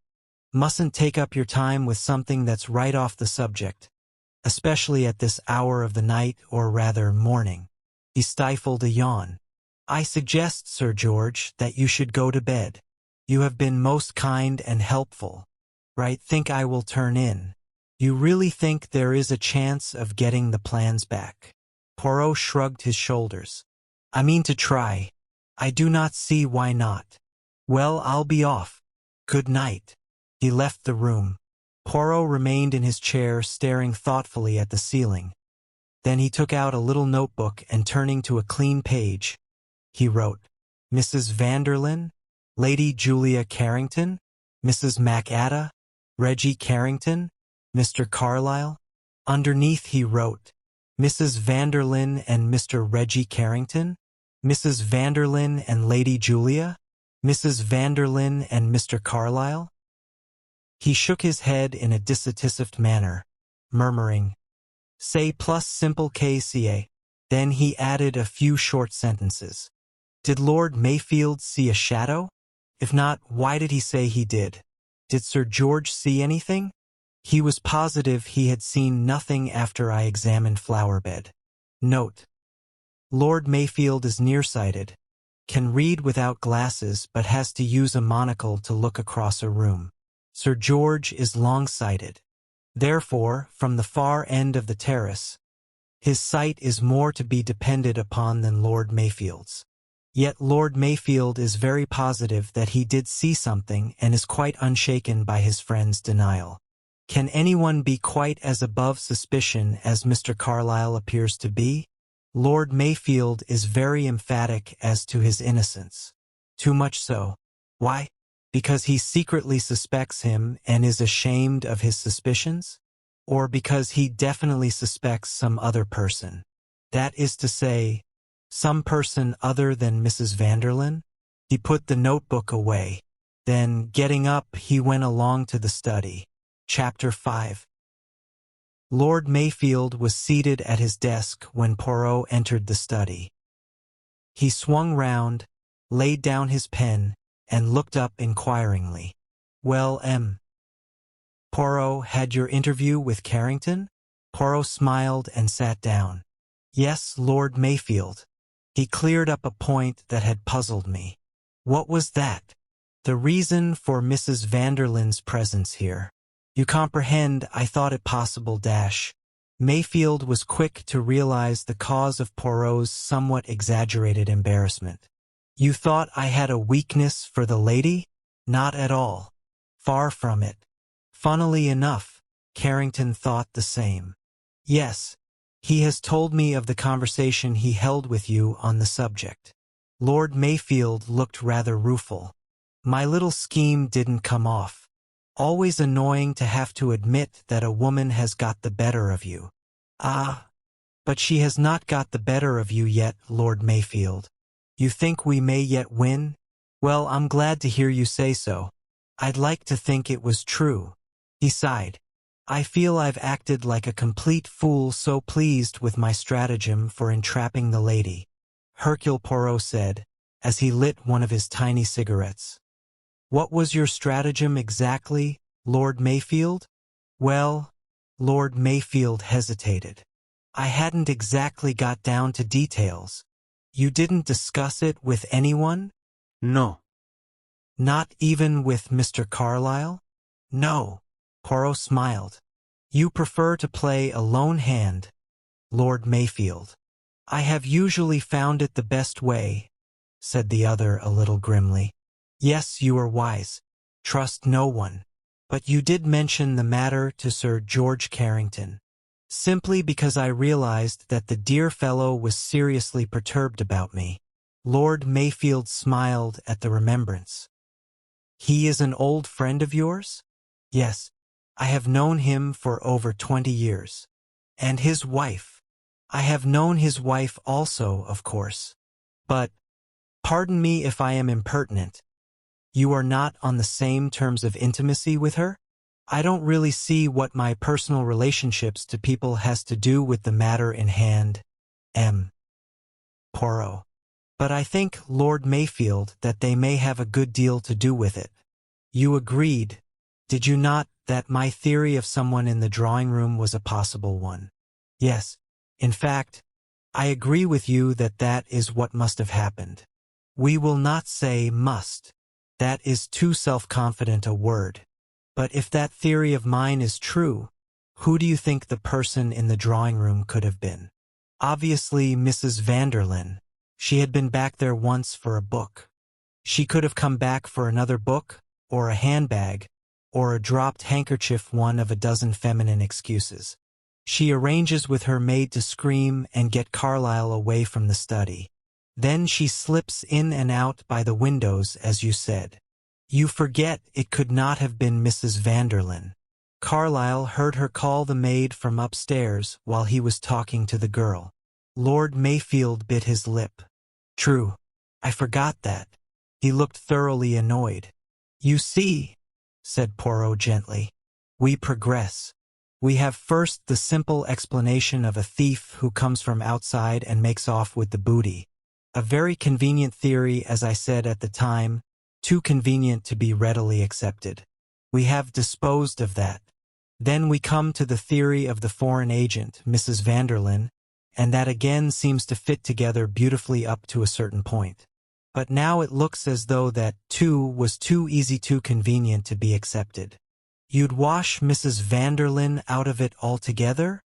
Mustn't take up your time with something that's right off the subject, especially at this hour of the night, or rather morning." He stifled a yawn. "I suggest, Sir George, that you should go to bed. You have been most kind and helpful. Right, think I will turn in. You really think there is a chance of getting the plans back?" Poirot shrugged his shoulders. "I mean to try. I do not see why not. Well, I'll be off. Good night. He left the room. Poirot remained in his chair staring thoughtfully at the ceiling. Then he took out a little notebook and turning to a clean page, he wrote, Mrs. Vanderlyn, Lady Julia Carrington, Mrs. MacAda, Reggie Carrington, Mr. Carlyle. Underneath he wrote, Mrs. Vanderlyn and Mr. Reggie Carrington, Mrs. Vanderlyn and Lady Julia, Mrs. Vanderlyn and Mr. Carlyle. He shook his head in a dissatisfied manner, murmuring, Say plus simple KCA. Then he added a few short sentences. Did Lord Mayfield see a shadow? If not, why did he say he did? Did Sir George see anything? He was positive he had seen nothing after I examined Flowerbed. Note: Lord Mayfield is nearsighted, can read without glasses but has to use a monocle to look across a room. Sir George is long-sighted. Therefore, from the far end of the terrace, his sight is more to be depended upon than Lord Mayfield's. Yet Lord Mayfield is very positive that he did see something and is quite unshaken by his friend's denial. Can anyone be quite as above suspicion as Mr. Carlyle appears to be? Lord Mayfield is very emphatic as to his innocence. Too much so. Why? Because he secretly suspects him and is ashamed of his suspicions? Or because he definitely suspects some other person? That is to say, some person other than Mrs. Vanderlyn? He put the notebook away. Then, getting up, he went along to the study. Chapter 5. Lord Mayfield was seated at his desk when Poirot entered the study. He swung round, laid down his pen, and looked up inquiringly. Well, Poirot, had your interview with Carrington? Poirot smiled and sat down. Yes, Lord Mayfield. He cleared up a point that had puzzled me. What was that? The reason for Mrs. Vanderlyn's presence here. You comprehend, I thought it possible Mayfield was quick to realize the cause of Poirot's somewhat exaggerated embarrassment. You thought I had a weakness for the lady? Not at all. Far from it. Funnily enough, Carrington thought the same. Yes, he has told me of the conversation he held with you on the subject. Lord Mayfield looked rather rueful. My little scheme didn't come off. Always annoying to have to admit that a woman has got the better of you. Ah, but she has not got the better of you yet, Lord Mayfield. You think we may yet win? Well, I'm glad to hear you say so. I'd like to think it was true. He sighed. I feel I've acted like a complete fool, so pleased with my stratagem for entrapping the lady, Hercule Poirot said, as he lit one of his tiny cigarettes. What was your stratagem exactly, Lord Mayfield? Well, Lord Mayfield hesitated. I hadn't exactly got down to details. You didn't discuss it with anyone? No. Not even with Mr. Carlyle? No. Poirot smiled. You prefer to play a lone hand, Lord Mayfield. I have usually found it the best way, said the other a little grimly. Yes, you are wise. Trust no one. But you did mention the matter to Sir George Carrington. Simply because I realized that the dear fellow was seriously perturbed about me. Lord Mayfield smiled at the remembrance. He is an old friend of yours? Yes. I have known him for over 20 years. And his wife. I have known his wife also, of course. But, pardon me if I am impertinent, you are not on the same terms of intimacy with her? I don't really see what my personal relationships to people has to do with the matter in hand, Poirot. But I think, Lord Mayfield, that they may have a good deal to do with it. You agreed, did you not, that my theory of someone in the drawing-room was a possible one? Yes. In fact, I agree with you that that is what must have happened. We will not say must. That is too self-confident a word. But if that theory of mine is true, who do you think the person in the drawing-room could have been? Obviously Mrs. Vanderlyn. She had been back there once for a book. She could have come back for another book, or a handbag, or a dropped handkerchief, one of a dozen feminine excuses. She arranges with her maid to scream and get Carlyle away from the study. Then she slips in and out by the windows, as you said. You forget it could not have been Mrs. Vanderlyn. Carlyle heard her call the maid from upstairs while he was talking to the girl. Lord Mayfield bit his lip. True. I forgot that. He looked thoroughly annoyed. You see, said Poirot gently, we progress. We have first the simple explanation of a thief who comes from outside and makes off with the booty. A very convenient theory, as I said at the time, too convenient to be readily accepted. We have disposed of that. Then we come to the theory of the foreign agent, Mrs. Vanderlyn, and that again seems to fit together beautifully up to a certain point. But now it looks as though that, too, was too easy, too convenient to be accepted. You'd wash Mrs. Vanderlyn out of it altogether?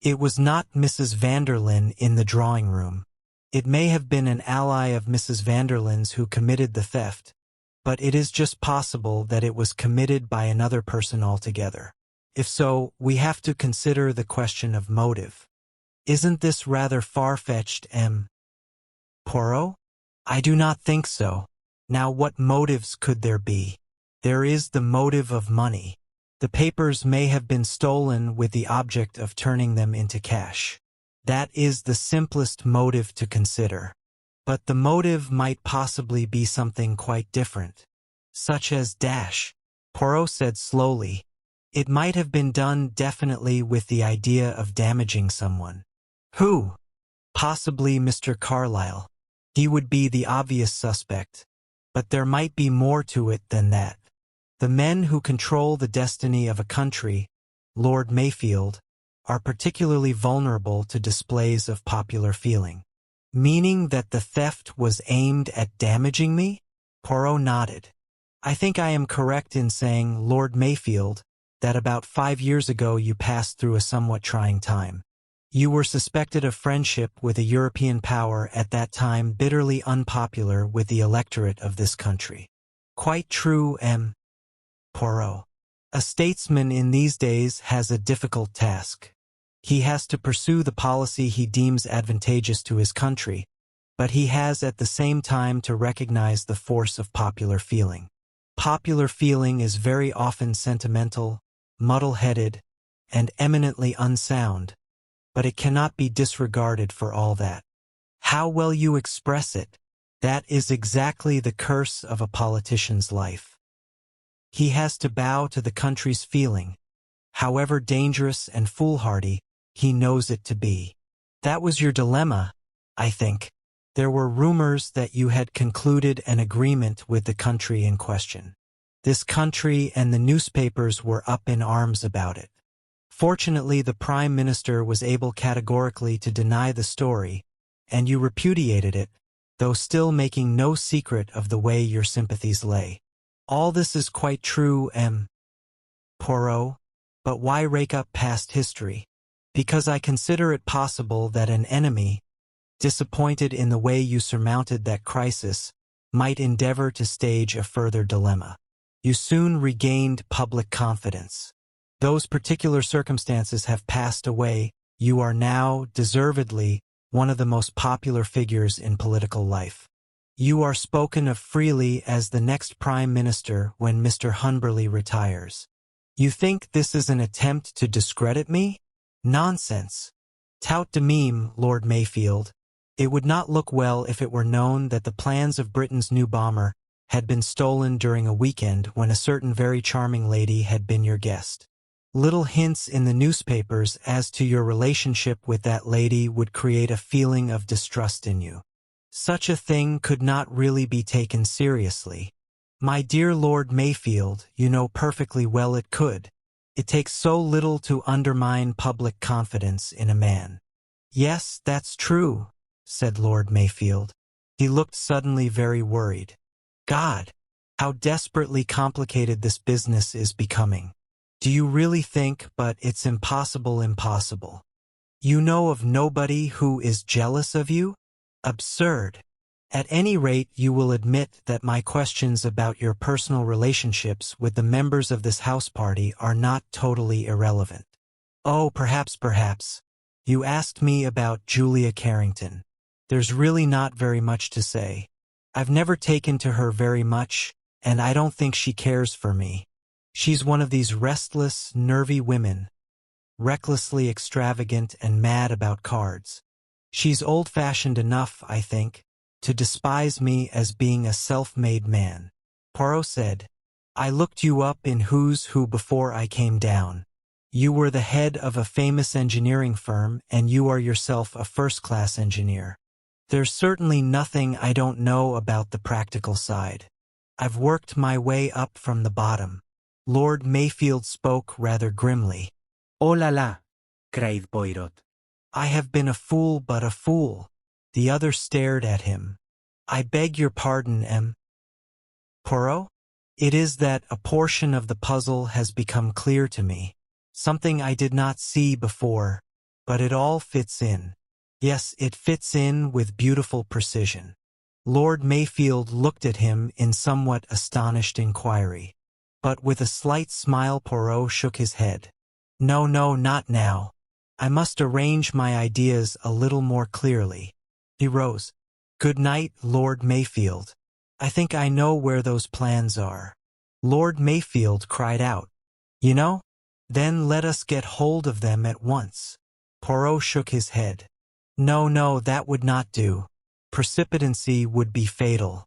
It was not Mrs. Vanderlyn in the drawing room. It may have been an ally of Mrs. Vanderlyn's who committed the theft, but it is just possible that it was committed by another person altogether. If so, we have to consider the question of motive. Isn't this rather far-fetched, M. Poirot? I do not think so. Now what motives could there be? There is the motive of money. The papers may have been stolen with the object of turning them into cash. That is the simplest motive to consider. But the motive might possibly be something quite different. Such as Poirot said slowly. It might have been done definitely with the idea of damaging someone. Who? Possibly Mr. Carlyle. He would be the obvious suspect. But there might be more to it than that. The men who control the destiny of a country, Lord Mayfield, are particularly vulnerable to displays of popular feeling. Meaning that the theft was aimed at damaging me? Poirot nodded. I think I am correct in saying, Lord Mayfield, that about 5 years ago you passed through a somewhat trying time. You were suspected of friendship with a European power at that time bitterly unpopular with the electorate of this country. Quite true, M. Poirot. A statesman in these days has a difficult task. He has to pursue the policy he deems advantageous to his country, but he has at the same time to recognize the force of popular feeling. Popular feeling is very often sentimental, muddle-headed, and eminently unsound, but it cannot be disregarded for all that. How well you express it. That is exactly the curse of a politician's life. He has to bow to the country's feeling, however dangerous and foolhardy he knows it to be. That was your dilemma, I think. There were rumors that you had concluded an agreement with the country in question. This country and the newspapers were up in arms about it. Fortunately, the Prime Minister was able categorically to deny the story, and you repudiated it, though still making no secret of the way your sympathies lay. All this is quite true, M. Poirot, but why rake up past history? Because I consider it possible that an enemy, disappointed in the way you surmounted that crisis, might endeavor to stage a further dilemma. You soon regained public confidence. Those particular circumstances have passed away. You are now, deservedly, one of the most popular figures in political life. You are spoken of freely as the next Prime Minister when Mr. Humberley retires. You think this is an attempt to discredit me? Nonsense. Tout de même, Lord Mayfield. It would not look well if it were known that the plans of Britain's new bomber had been stolen during a weekend when a certain very charming lady had been your guest. Little hints in the newspapers as to your relationship with that lady would create a feeling of distrust in you. Such a thing could not really be taken seriously. My dear Lord Mayfield, you know perfectly well it could. It takes so little to undermine public confidence in a man. Yes, that's true, said Lord Mayfield. He looked suddenly very worried. God, how desperately complicated this business is becoming. Do you really think, but it's impossible. You know of nobody who is jealous of you? Absurd. At any rate, you will admit that my questions about your personal relationships with the members of this house party are not totally irrelevant. Oh, perhaps. You asked me about Julia Carrington. There's really not very much to say. I've never taken to her very much, and I don't think she cares for me. She's one of these restless, nervy women, recklessly extravagant and mad about cards. She's old-fashioned enough, I think, to despise me as being a self-made man. Poirot said, I looked you up in Who's Who before I came down. You were the head of a famous engineering firm, and you are yourself a first-class engineer. There's certainly nothing I don't know about the practical side. I've worked my way up from the bottom. Lord Mayfield spoke rather grimly. Oh la la, cried Poirot. I have been a fool but a fool. The other stared at him. I beg your pardon, M. Poirot? It is that a portion of the puzzle has become clear to me. Something I did not see before, but it all fits in. Yes, it fits in with beautiful precision. Lord Mayfield looked at him in somewhat astonished inquiry. But with a slight smile Poirot shook his head. No, not now. I must arrange my ideas a little more clearly. He rose. Good night, Lord Mayfield. I think I know where those plans are. Lord Mayfield cried out. You know? Then let us get hold of them at once. Poirot shook his head. No, that would not do. Precipitancy would be fatal.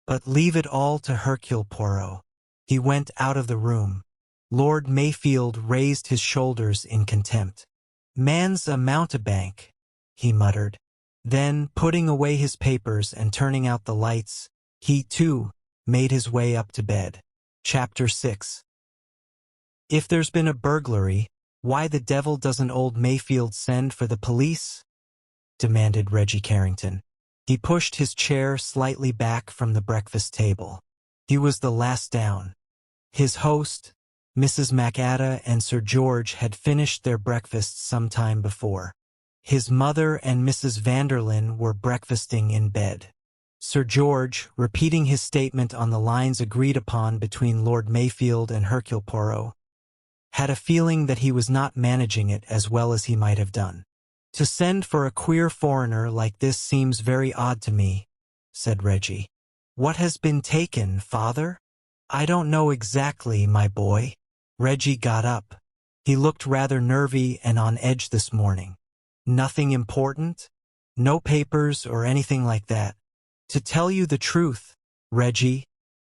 But leave it all to Hercule Poirot. He went out of the room. Lord Mayfield raised his shoulders in contempt. Man's a mountebank, he muttered. Then, putting away his papers and turning out the lights, he, too, made his way up to bed. Chapter 6. If there's been a burglary, why the devil doesn't old Mayfield send for the police? Demanded Reggie Carrington. He pushed his chair slightly back from the breakfast table. He was the last down. His host, Mrs. MacAda and Sir George had finished their breakfast some time before. His mother and Mrs. Vanderlyn were breakfasting in bed. Sir George, repeating his statement on the lines agreed upon between Lord Mayfield and Hercule Poirot, had a feeling that he was not managing it as well as he might have done. To send for a queer foreigner like this seems very odd to me, said Reggie. What has been taken, father? I don't know exactly, my boy. Reggie got up. He looked rather nervy and on edge this morning. Nothing important? No papers or anything like that? To tell you the truth, Reggie,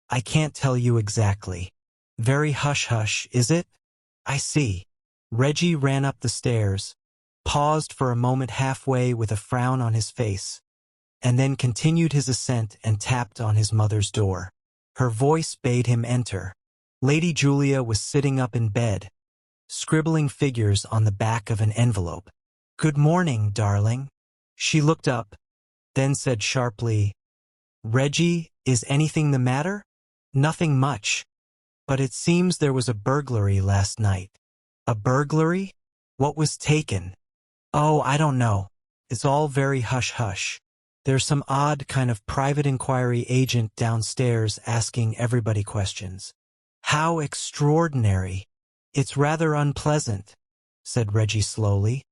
I can't tell you exactly. Very hush-hush, is it? I see. Reggie ran up the stairs, paused for a moment halfway with a frown on his face, and then continued his ascent and tapped on his mother's door. Her voice bade him enter. Lady Julia was sitting up in bed, scribbling figures on the back of an envelope. Good morning, darling. She looked up, then said sharply, Reggie, is anything the matter? Nothing much. But it seems there was a burglary last night. A burglary? What was taken? Oh, I don't know. It's all very hush-hush. There's some odd kind of private inquiry agent downstairs asking everybody questions. How extraordinary. It's rather unpleasant, said Reggie slowly.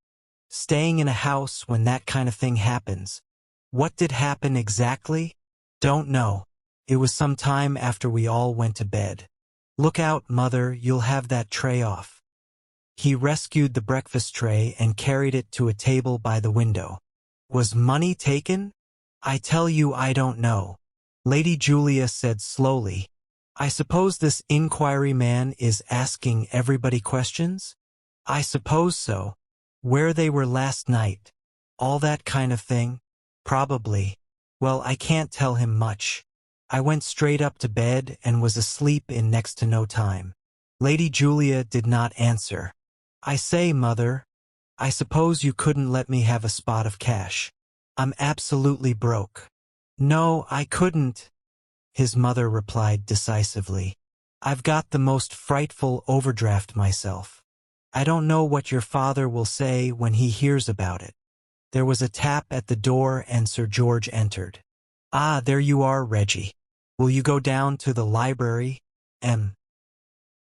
Staying in a house when that kind of thing happens. What did happen exactly? Don't know. It was some time after we all went to bed. Look out, Mother, you'll have that tray off. He rescued the breakfast tray and carried it to a table by the window. Was money taken? I tell you I don't know. Lady Julia said slowly. I suppose this inquiry man is asking everybody questions? I suppose so. Where they were last night. All that kind of thing? Probably. Well, I can't tell him much. I went straight up to bed and was asleep in next to no time. Lady Julia did not answer. I say, Mother, I suppose you couldn't let me have a spot of cash. I'm absolutely broke. No, I couldn't, his mother replied decisively. I've got the most frightful overdraft myself. I don't know what your father will say when he hears about it. There was a tap at the door and Sir George entered. "Ah, there you are, Reggie. Will you go down to the library?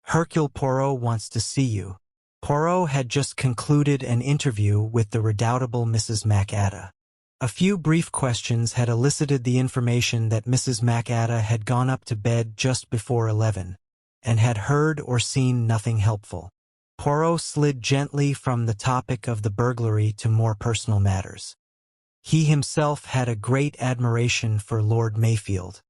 Hercule Poirot wants to see you." Poirot had just concluded an interview with the redoubtable Mrs. MacAda. A few brief questions had elicited the information that Mrs. MacAda had gone up to bed just before 11, and had heard or seen nothing helpful. Poirot slid gently from the topic of the burglary to more personal matters. He himself had a great admiration for Lord Mayfield.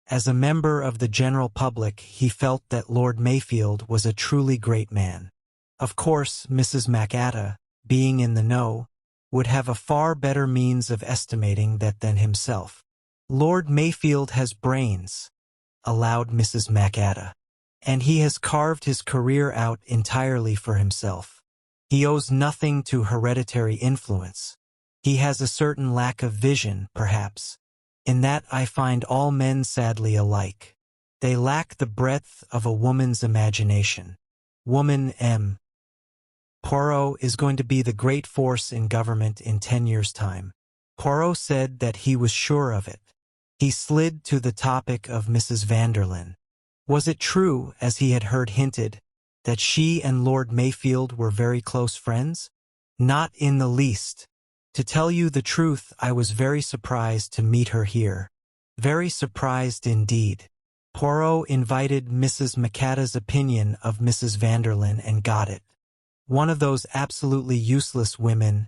As a member of the general public, he felt that Lord Mayfield was a truly great man. Of course, Mrs. MacAda, being in the know, would have a far better means of estimating that than himself. "Lord Mayfield has brains," allowed Mrs. MacAda, "and he has carved his career out entirely for himself. He owes nothing to hereditary influence. He has a certain lack of vision, perhaps. In that I find all men sadly alike. They lack the breadth of a woman's imagination. Woman Poirot is going to be the great force in government in 10 years' time." Poirot said that he was sure of it. He slid to the topic of Mrs. Vanderlyn. Was it true, as he had heard hinted, that she and Lord Mayfield were very close friends? "Not in the least. To tell you the truth, I was very surprised to meet her here. Very surprised indeed." Poirot invited Mrs. MacAda's opinion of Mrs. Vanderlyn and got it. One of those absolutely useless women,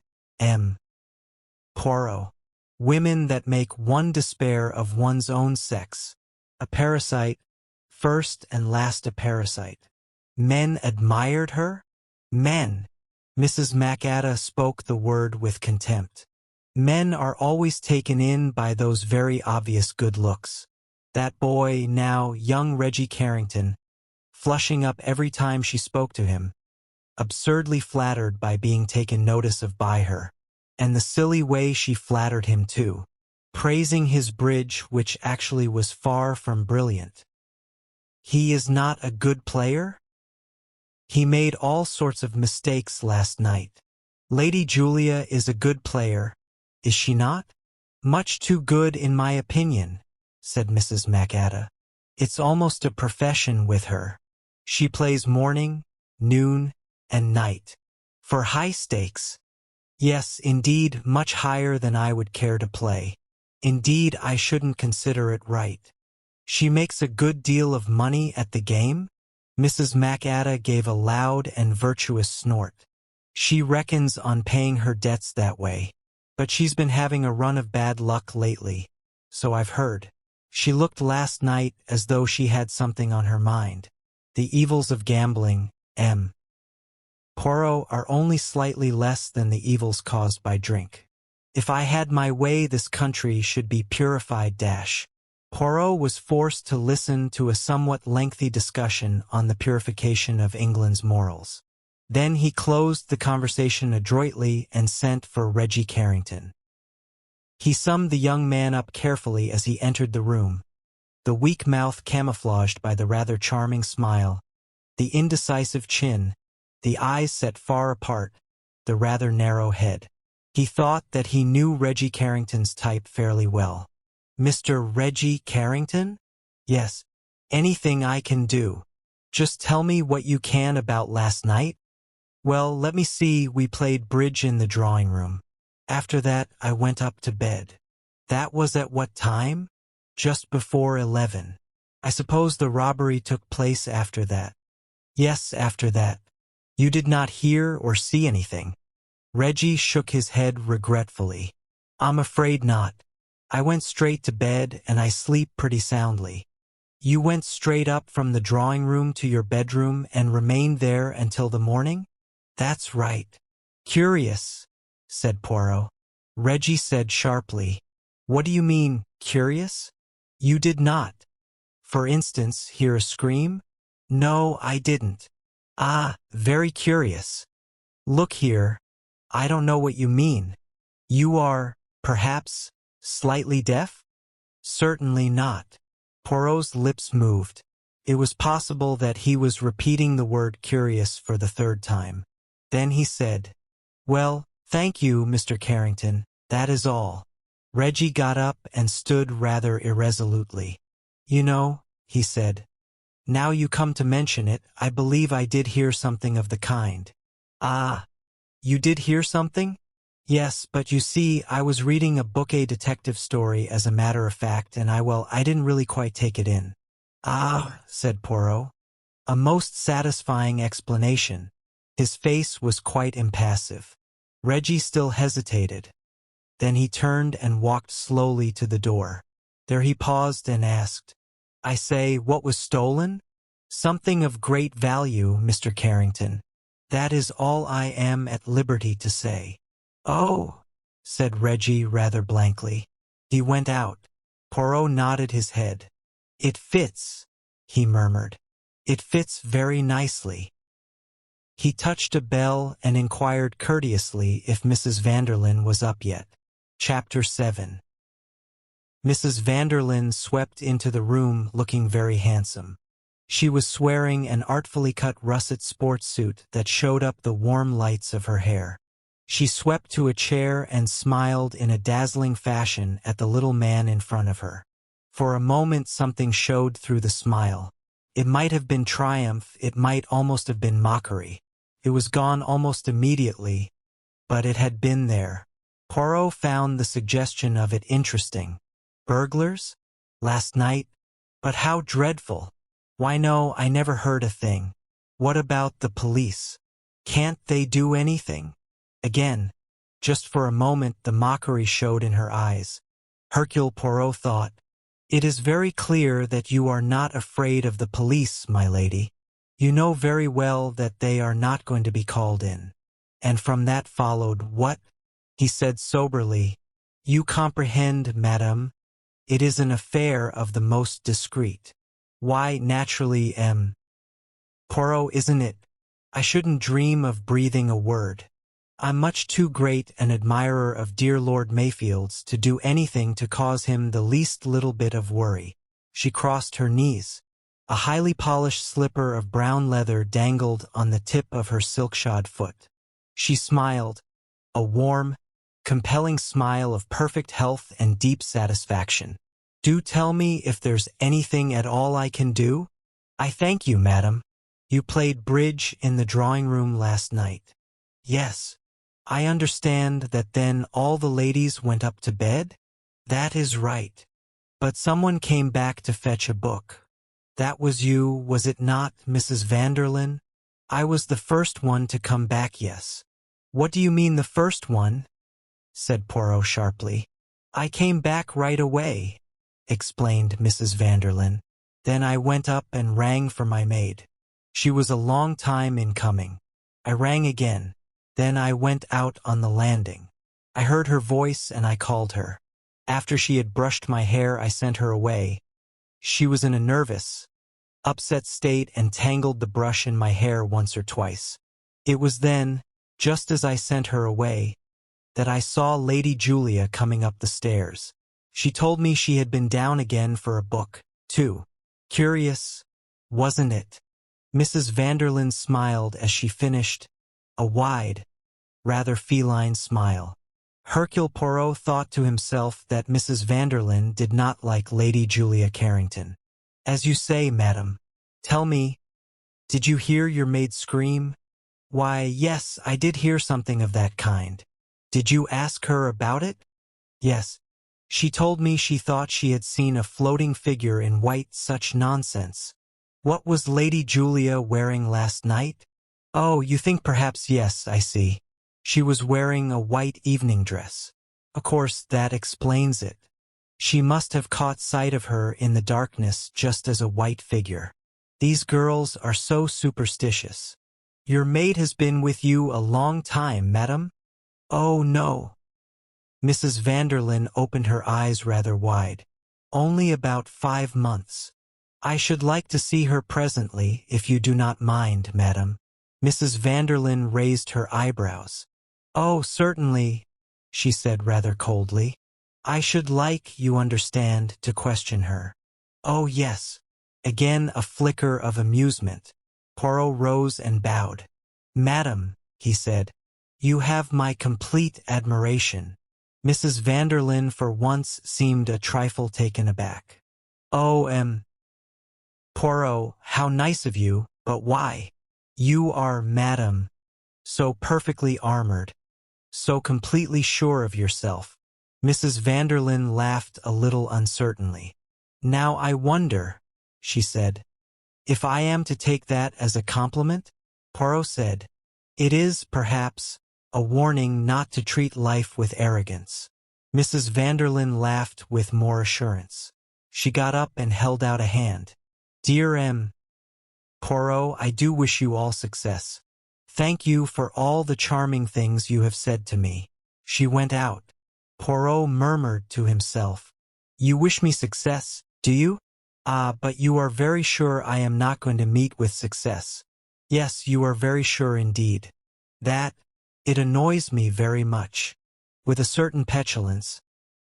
Poirot. Women that make one despair of one's own sex. A parasite, first and last a parasite. Men admired her? Men! Mrs. MacAda spoke the word with contempt. Men are always taken in by those very obvious good looks. That boy, now young Reggie Carrington, flushing up every time she spoke to him, absurdly flattered by being taken notice of by her, and the silly way she flattered him too, praising his bridge which actually was far from brilliant. "He is not a good player? He made all sorts of mistakes last night. Lady Julia is a good player, is she not?" "Much too good in my opinion," said Mrs. MacAda. "It's almost a profession with her. She plays morning, noon, and night. For high stakes. Yes, indeed, much higher than I would care to play. Indeed, I shouldn't consider it right. She makes a good deal of money at the game?" Mrs. MacAda gave a loud and virtuous snort. "She reckons on paying her debts that way. But she's been having a run of bad luck lately, so I've heard. She looked last night as though she had something on her mind. The evils of gambling, Poirot, are only slightly less than the evils caused by drink. If I had my way, this country should be purified. Poirot was forced to listen to a somewhat lengthy discussion on the purification of England's morals. Then he closed the conversation adroitly and sent for Reggie Carrington. He summed the young man up carefully as he entered the room, the weak mouth camouflaged by the rather charming smile, the indecisive chin, the eyes set far apart, the rather narrow head. He thought that he knew Reggie Carrington's type fairly well. "Mr. Reggie Carrington? Yes. Anything I can do. Just tell me what you can about last night." "Well, let me see, we played bridge in the drawing room. After that, I went up to bed." "That was at what time?" "Just before 11. I suppose the robbery took place after that." "Yes, after that. You did not hear or see anything?" Reggie shook his head regretfully. "I'm afraid not. I went straight to bed and I sleep pretty soundly." "You went straight up from the drawing room to your bedroom and remained there until the morning?" "That's right." "Curious," said Poirot. Reggie said sharply, "What do you mean, curious? You did not, for instance, hear a scream?" "No, I didn't." "Ah, very curious. Look here, I don't know what you mean. You are, perhaps, slightly deaf?" "Certainly not." Poirot's lips moved. It was possible that he was repeating the word curious for the third time. Then he said, "Well, Thank you, Mr. Carrington, that is all. Reggie got up and stood rather irresolutely. You know, he said, now you come to mention it, I believe I did hear something of the kind. Ah, you did hear something? Yes, but you see, I was reading a book, a detective story, as a matter of fact, and I didn't really quite take it in. Ah, said Poirot. A most satisfying explanation. His face was quite impassive. Reggie still hesitated. Then he turned and walked slowly to the door. There he paused and asked, I say, what was stolen? Something of great value, Mr. Carrington. That is all I am at liberty to say. Oh, said Reggie rather blankly. He went out. Poirot nodded his head. It fits, he murmured. It fits very nicely. He touched a bell and inquired courteously if Mrs. Vanderlyn was up yet. Chapter 7. Mrs. Vanderlyn swept into the room looking very handsome. She was wearing an artfully cut russet sports suit that showed up the warm lights of her hair. She swept to a chair and smiled in a dazzling fashion at the little man in front of her. For a moment something showed through the smile. It might have been triumph, it might almost have been mockery. It was gone almost immediately, but it had been there. Poirot found the suggestion of it interesting. Burglars? Last night? But how dreadful! Why no, I never heard a thing. What about the police? Can't they do anything? Again, just for a moment the mockery showed in her eyes. Hercule Poirot thought, it is very clear that you are not afraid of the police, my lady. You know very well that they are not going to be called in. And from that followed what? He said soberly, you comprehend, madame. It is an affair of the most discreet. Why, naturally, Poirot, isn't it? I shouldn't dream of breathing a word. I'm much too great an admirer of dear Lord Mayfield's to do anything to cause him the least little bit of worry. She crossed her knees. A highly polished slipper of brown leather dangled on the tip of her silk-shod foot. She smiled, a warm, compelling smile of perfect health and deep satisfaction. Do tell me if there's anything at all I can do? I thank you, madam. You played bridge in the drawing-room last night. Yes. I understand that then all the ladies went up to bed? That is right. But someone came back to fetch a book. That was you, was it not, Mrs. Vanderlyn? I was the first one to come back, yes. What do you mean the first one? Said Poirot sharply. I came back right away, explained Mrs. Vanderlyn. Then I went up and rang for my maid. She was a long time in coming. I rang again. Then I went out on the landing. I heard her voice and I called her. After she had brushed my hair, I sent her away. She was in a nervous, upset state and tangled the brush in my hair once or twice. It was then, just as I sent her away, that I saw Lady Julia coming up the stairs. She told me she had been down again for a book, too. Curious, wasn't it? Mrs. Vanderlyn smiled as she finished, a wide, rather feline smile. Hercule Poirot thought to himself that Mrs. Vanderlyn did not like Lady Julia Carrington. As you say, madam. Tell me, did you hear your maid scream? Why, yes, I did hear something of that kind. Did you ask her about it? Yes. She told me she thought she had seen a floating figure in white. Such nonsense. What was Lady Julia wearing last night? Oh, you think perhaps yes, I see. She was wearing a white evening dress. Of course, that explains it. She must have caught sight of her in the darkness just as a white figure. These girls are so superstitious. Your maid has been with you a long time, madam? Oh, no. Mrs. Vanderlyn opened her eyes rather wide. Only about 5 months. I should like to see her presently, if you do not mind, madam. Mrs. Vanderlyn raised her eyebrows. Oh, certainly, she said rather coldly. I should like, you understand, to question her. Oh, yes. Again a flicker of amusement. Poirot rose and bowed. Madam, he said, You have my complete admiration. Mrs. Vanderlyn for once seemed a trifle taken aback. Oh, Poirot, how nice of you, but why? You are, madam, so perfectly armored, so completely sure of yourself. Mrs. Vanderlyn laughed a little uncertainly. Now I wonder, she said, if I am to take that as a compliment? Poirot said, it is, perhaps, a warning not to treat life with arrogance. Mrs. Vanderlyn laughed with more assurance. She got up and held out a hand. Dear M. Poirot, I do wish you all success. Thank you for all the charming things you have said to me. She went out. Poirot murmured to himself. You wish me success, do you? Ah, but you are very sure I am not going to meet with success. Yes, you are very sure indeed. It annoys me very much. With a certain petulance,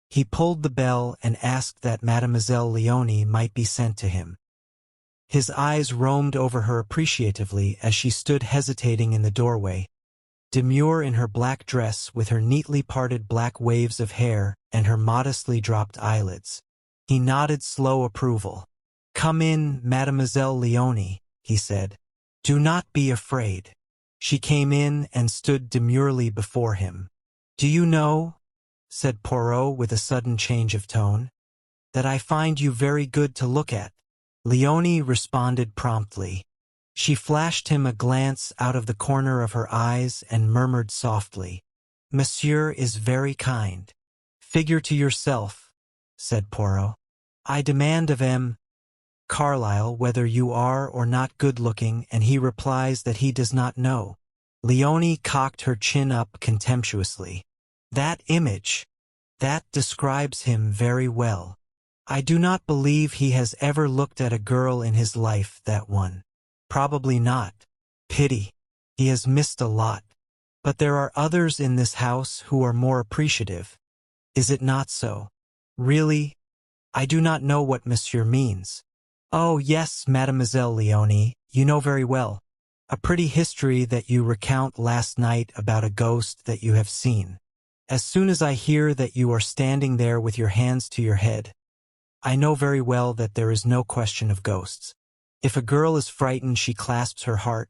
he pulled the bell and asked that Mademoiselle Leonie might be sent to him. His eyes roamed over her appreciatively as she stood hesitating in the doorway, demure in her black dress with her neatly parted black waves of hair and her modestly dropped eyelids. He nodded slow approval. Come in, Mademoiselle Leonie, he said. Do not be afraid. She came in and stood demurely before him. Do you know, said Poirot with a sudden change of tone, that I find you very good to look at. Leonie responded promptly. She flashed him a glance out of the corner of her eyes and murmured softly, Monsieur is very kind. Figure to yourself, said Poirot. I demand of M. Carlyle whether you are or not good-looking, and he replies that he does not know. Leonie cocked her chin up contemptuously. That image, that describes him very well. I do not believe he has ever looked at a girl in his life, that one. Probably not. Pity. He has missed a lot. But there are others in this house who are more appreciative. Is it not so? Really? I do not know what Monsieur means. Oh, yes, Mademoiselle Leonie, you know very well. A pretty history that you recount last night about a ghost that you have seen. As soon as I hear that you are standing there with your hands to your head, I know very well that there is no question of ghosts. If a girl is frightened, she clasps her heart,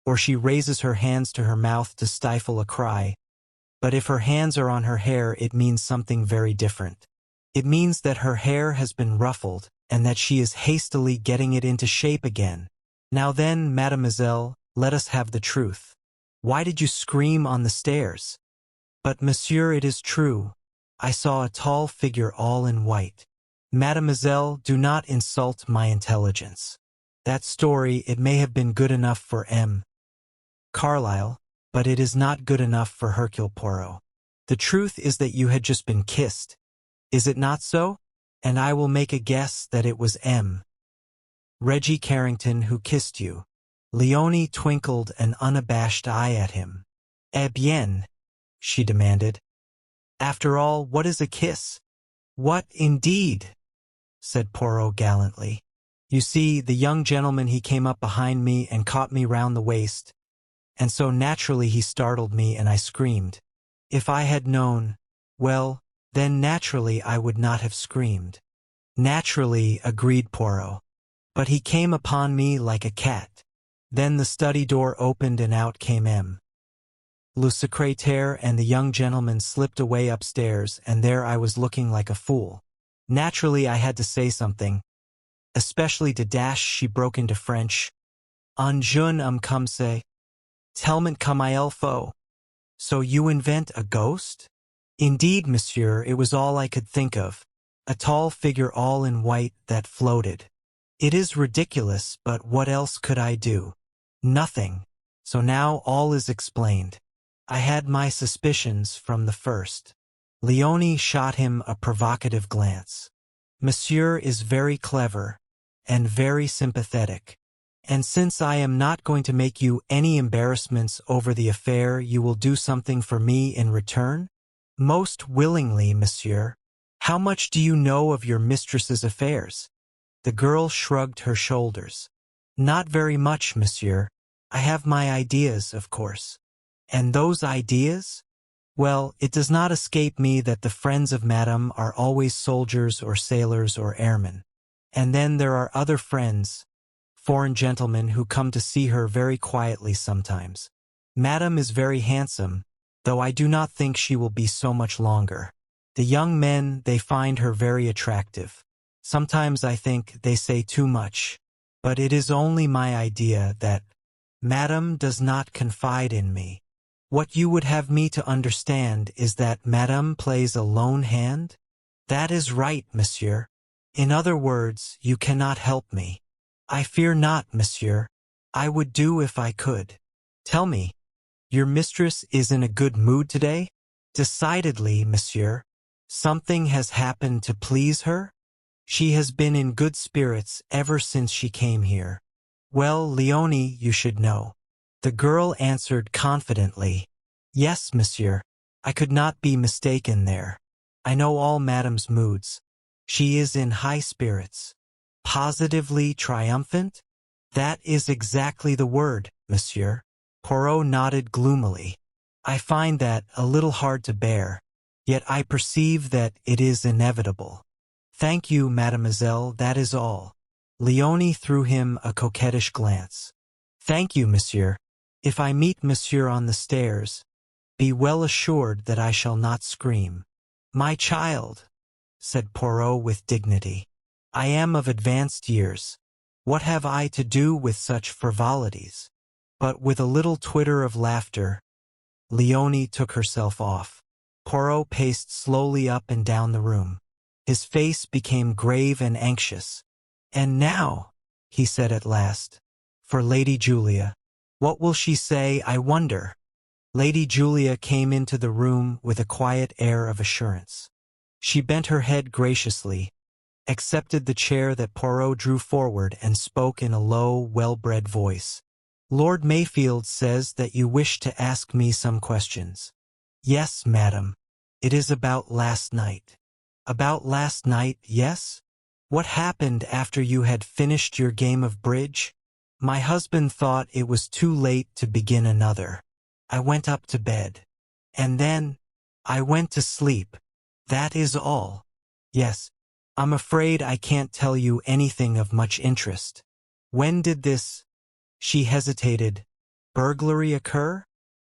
or she raises her hands to her mouth to stifle a cry. But if her hands are on her hair, it means something very different. It means that her hair has been ruffled, and that she is hastily getting it into shape again. Now then, mademoiselle, let us have the truth. Why did you scream on the stairs? But monsieur, it is true. I saw a tall figure all in white. Mademoiselle, do not insult my intelligence. That story, it may have been good enough for M. Carlyle, but it is not good enough for Hercule Poirot. The truth is that you had just been kissed. Is it not so? And I will make a guess that it was M. Reggie Carrington who kissed you. Leonie twinkled an unabashed eye at him. Eh bien, she demanded. After all, what is a kiss? What, indeed? Said Poirot gallantly. You see, the young gentleman, he came up behind me and caught me round the waist, and so naturally he startled me and I screamed. If I had known, well, then naturally I would not have screamed. Naturally, agreed Poirot. But he came upon me like a cat. Then the study door opened and out came M. Le secrétaire and the young gentleman slipped away upstairs, and there I was looking like a fool. Naturally I had to say something, especially to Dash. She broke into French. Un jeune homme comme ça. Tellement comme il faut. So you invent a ghost? Indeed, monsieur, it was all I could think of. A tall figure all in white that floated. It is ridiculous, but what else could I do? Nothing. So now all is explained. I had my suspicions from the first. Leonie shot him a provocative glance. Monsieur is very clever and very sympathetic. And since I am not going to make you any embarrassments over the affair, you will do something for me in return? Most willingly, monsieur. How much do you know of your mistress's affairs? The girl shrugged her shoulders. Not very much, monsieur. I have my ideas, of course. And those ideas? Well, it does not escape me that the friends of Madame are always soldiers or sailors or airmen. And then there are other friends, foreign gentlemen who come to see her very quietly sometimes. Madame is very handsome, though I do not think she will be so much longer. The young men, they find her very attractive. Sometimes I think they say too much, but it is only my idea that Madame does not confide in me. What you would have me to understand is that Madame plays a lone hand? That is right, monsieur. In other words, you cannot help me. I fear not, monsieur. I would do if I could. Tell me, your mistress is in a good mood today? Decidedly, monsieur. Something has happened to please her? She has been in good spirits ever since she came here. Well, Leonie, you should know. The girl answered confidently. Yes, monsieur. I could not be mistaken there. I know all Madame's moods. She is in high spirits. Positively triumphant? That is exactly the word, monsieur. Poirot nodded gloomily. I find that a little hard to bear, yet I perceive that it is inevitable. Thank you, mademoiselle, that is all. Leonie threw him a coquettish glance. Thank you, monsieur. If I meet monsieur on the stairs, be well assured that I shall not scream. My child, said Poirot with dignity. I am of advanced years. What have I to do with such frivolities? But with a little twitter of laughter, Leonie took herself off. Poirot paced slowly up and down the room. His face became grave and anxious. And now, he said at last, for Lady Julia. What will she say, I wonder? Lady Julia came into the room with a quiet air of assurance. She bent her head graciously, accepted the chair that Poirot drew forward, and spoke in a low, well-bred voice. Lord Mayfield says that you wish to ask me some questions. Yes, madam. It is about last night. About last night, yes? What happened after you had finished your game of bridge? My husband thought it was too late to begin another. I went up to bed. And then, I went to sleep. That is all. Yes, I'm afraid I can't tell you anything of much interest. When did this, she hesitated, burglary occur?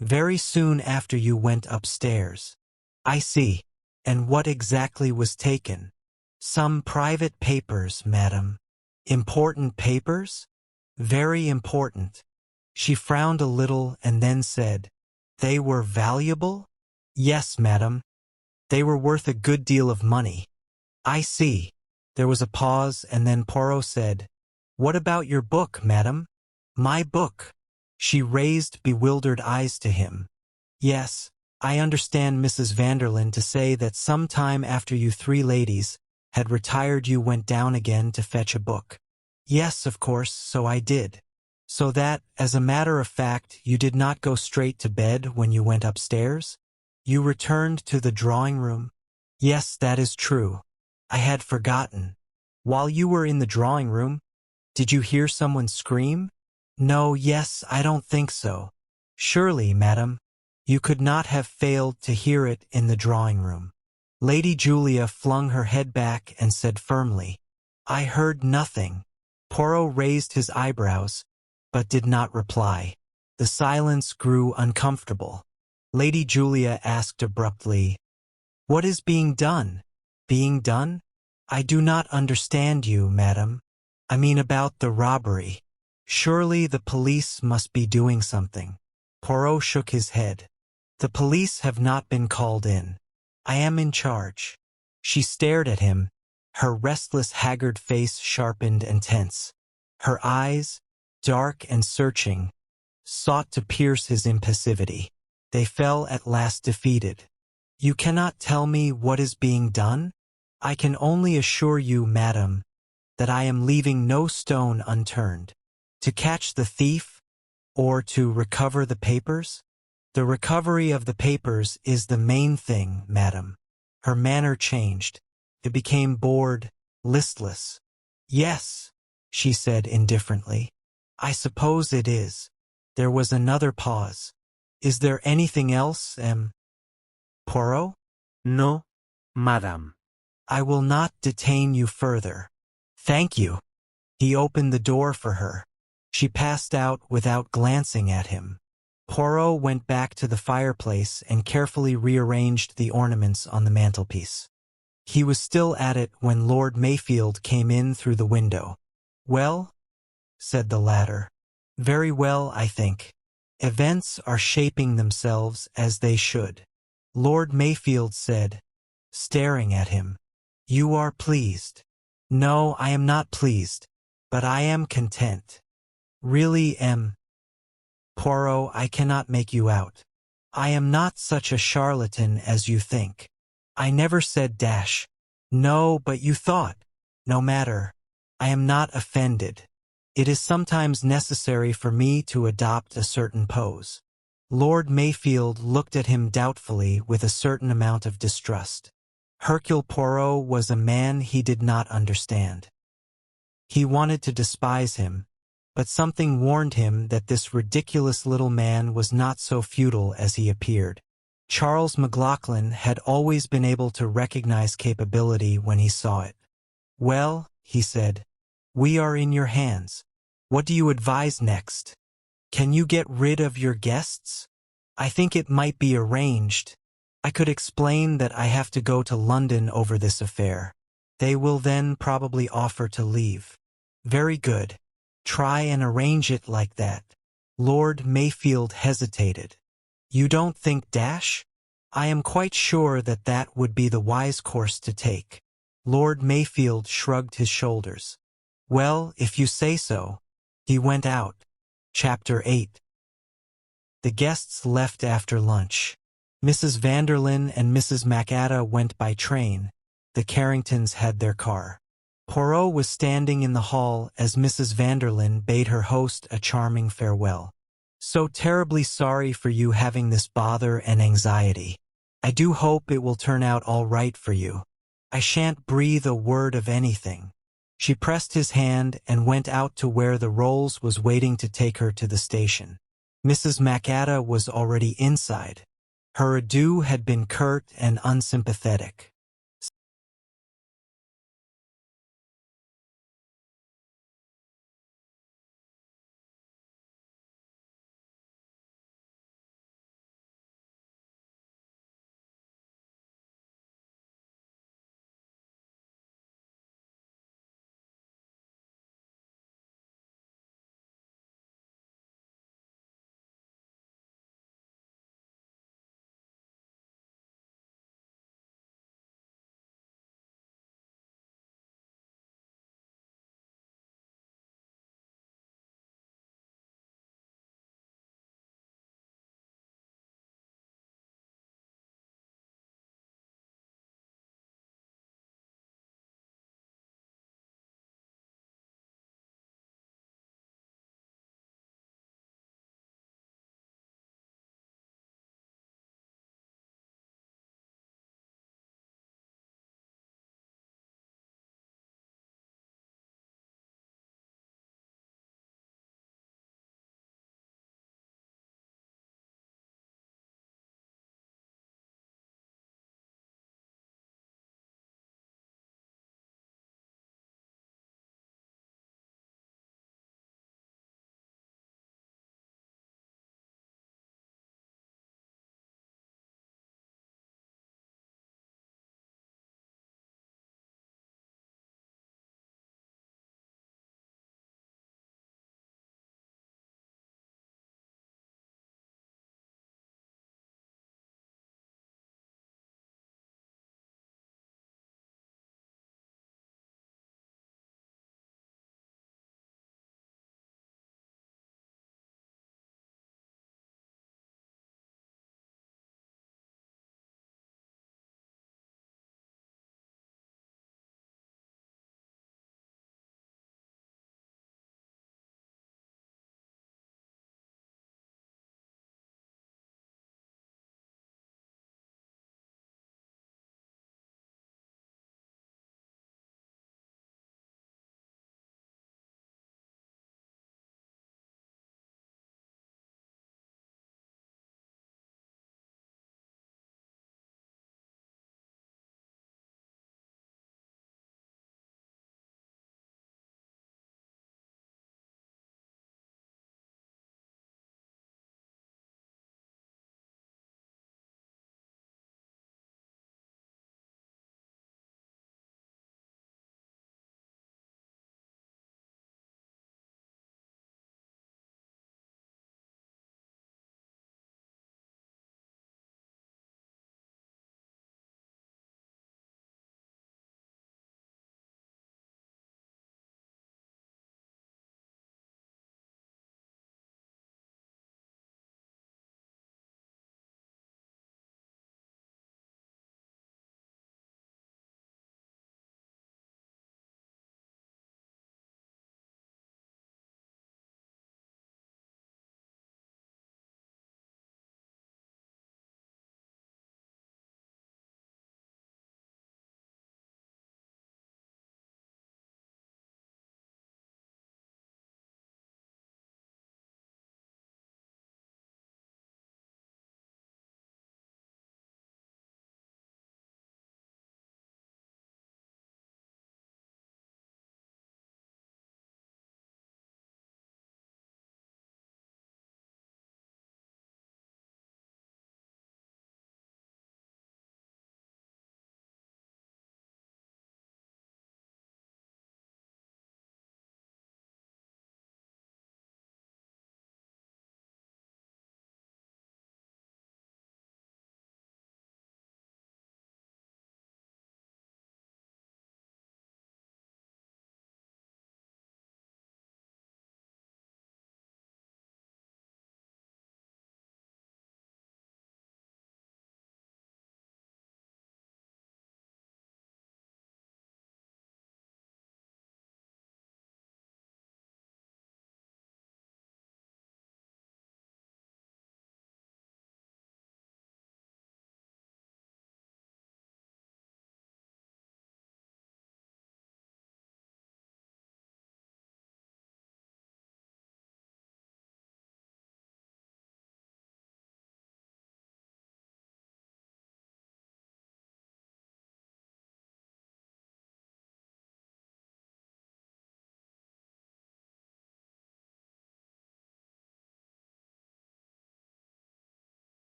Very soon after you went upstairs. I see. And what exactly was taken? Some private papers, madam. Important papers? Very important. She frowned a little and then said, They were valuable? Yes, madam. They were worth a good deal of money. I see. There was a pause, and then Poirot said, What about your book, madam? My book. She raised bewildered eyes to him. Yes, I understand Mrs. Vanderlyn to say that some time after you three ladies had retired you went down again to fetch a book. Yes, of course, so I did. So that, as a matter of fact, you did not go straight to bed when you went upstairs? You returned to the drawing room? Yes, that is true. I had forgotten. While you were in the drawing room, did you hear someone scream? No, yes, I don't think so. Surely, madam, you could not have failed to hear it in the drawing room. Lady Julia flung her head back and said firmly, I heard nothing. Poirot raised his eyebrows, but did not reply. The silence grew uncomfortable. Lady Julia asked abruptly, What is being done? Being done? I do not understand you, madam. I mean about the robbery. Surely the police must be doing something. Poirot shook his head. The police have not been called in. I am in charge. She stared at him, her restless, haggard face sharpened and tense. Her eyes, dark and searching, sought to pierce his impassivity. They fell at last defeated. You cannot tell me what is being done? I can only assure you, madam, that I am leaving no stone unturned. To catch the thief, or to recover the papers? The recovery of the papers is the main thing, madam. Her manner changed. It became bored, listless. Yes, she said indifferently. I suppose it is. There was another pause. Is there anything else, Poirot? No, madame. I will not detain you further. Thank you. He opened the door for her. She passed out without glancing at him. Poirot went back to the fireplace and carefully rearranged the ornaments on the mantelpiece. He was still at it when Lord Mayfield came in through the window. "Well?" said the latter. "Very well, I think. Events are shaping themselves as they should." Lord Mayfield said, staring at him. "You are pleased." "No, I am not pleased, but I am content. Really am. Poirot, I cannot make you out. I am not such a charlatan as you think. I never said dash. No, but you thought. No matter. I am not offended. It is sometimes necessary for me to adopt a certain pose." Lord Mayfield looked at him doubtfully with a certain amount of distrust. Hercule Poirot was a man he did not understand. He wanted to despise him, but something warned him that this ridiculous little man was not so futile as he appeared. Charles McLachlan had always been able to recognize capability when he saw it. "Well," he said, "we are in your hands. What do you advise next? Can you get rid of your guests? I think it might be arranged. I could explain that I have to go to London over this affair. They will then probably offer to leave." "Very good. Try and arrange it like that." Lord Mayfield hesitated. "You don't think dash?" "I am quite sure that that would be the wise course to take." Lord Mayfield shrugged his shoulders. "Well, if you say so." He went out. Chapter 8. The guests left after lunch. Mrs. Vanderlyn and Mrs. Agatha went by train. The Carringtons had their car. Poirot was standing in the hall as Mrs. Vanderlyn bade her host a charming farewell. "So terribly sorry for you having this bother and anxiety. I do hope it will turn out all right for you. I shan't breathe a word of anything." She pressed his hand and went out to where the Rolls was waiting to take her to the station. Mrs. Agatha was already inside. Her adieu had been curt and unsympathetic.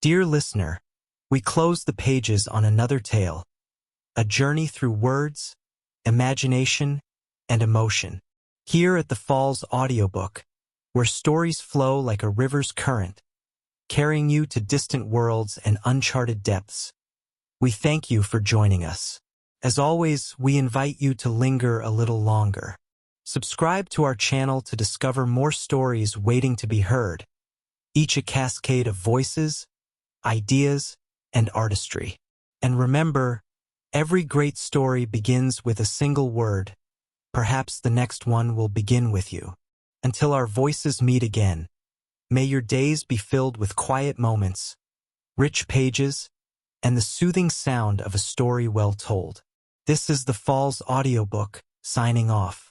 Dear listener, we close the pages on another tale, a journey through words, imagination, and emotion. Here at the Falls Audiobook, where stories flow like a river's current, carrying you to distant worlds and uncharted depths. We thank you for joining us. As always, we invite you to linger a little longer. Subscribe to our channel to discover more stories waiting to be heard, each a cascade of voices, ideas, and artistry. And remember, every great story begins with a single word. Perhaps the next one will begin with you. Until our voices meet again, may your days be filled with quiet moments, rich pages, and the soothing sound of a story well told. This is the Falls Audiobook, signing off.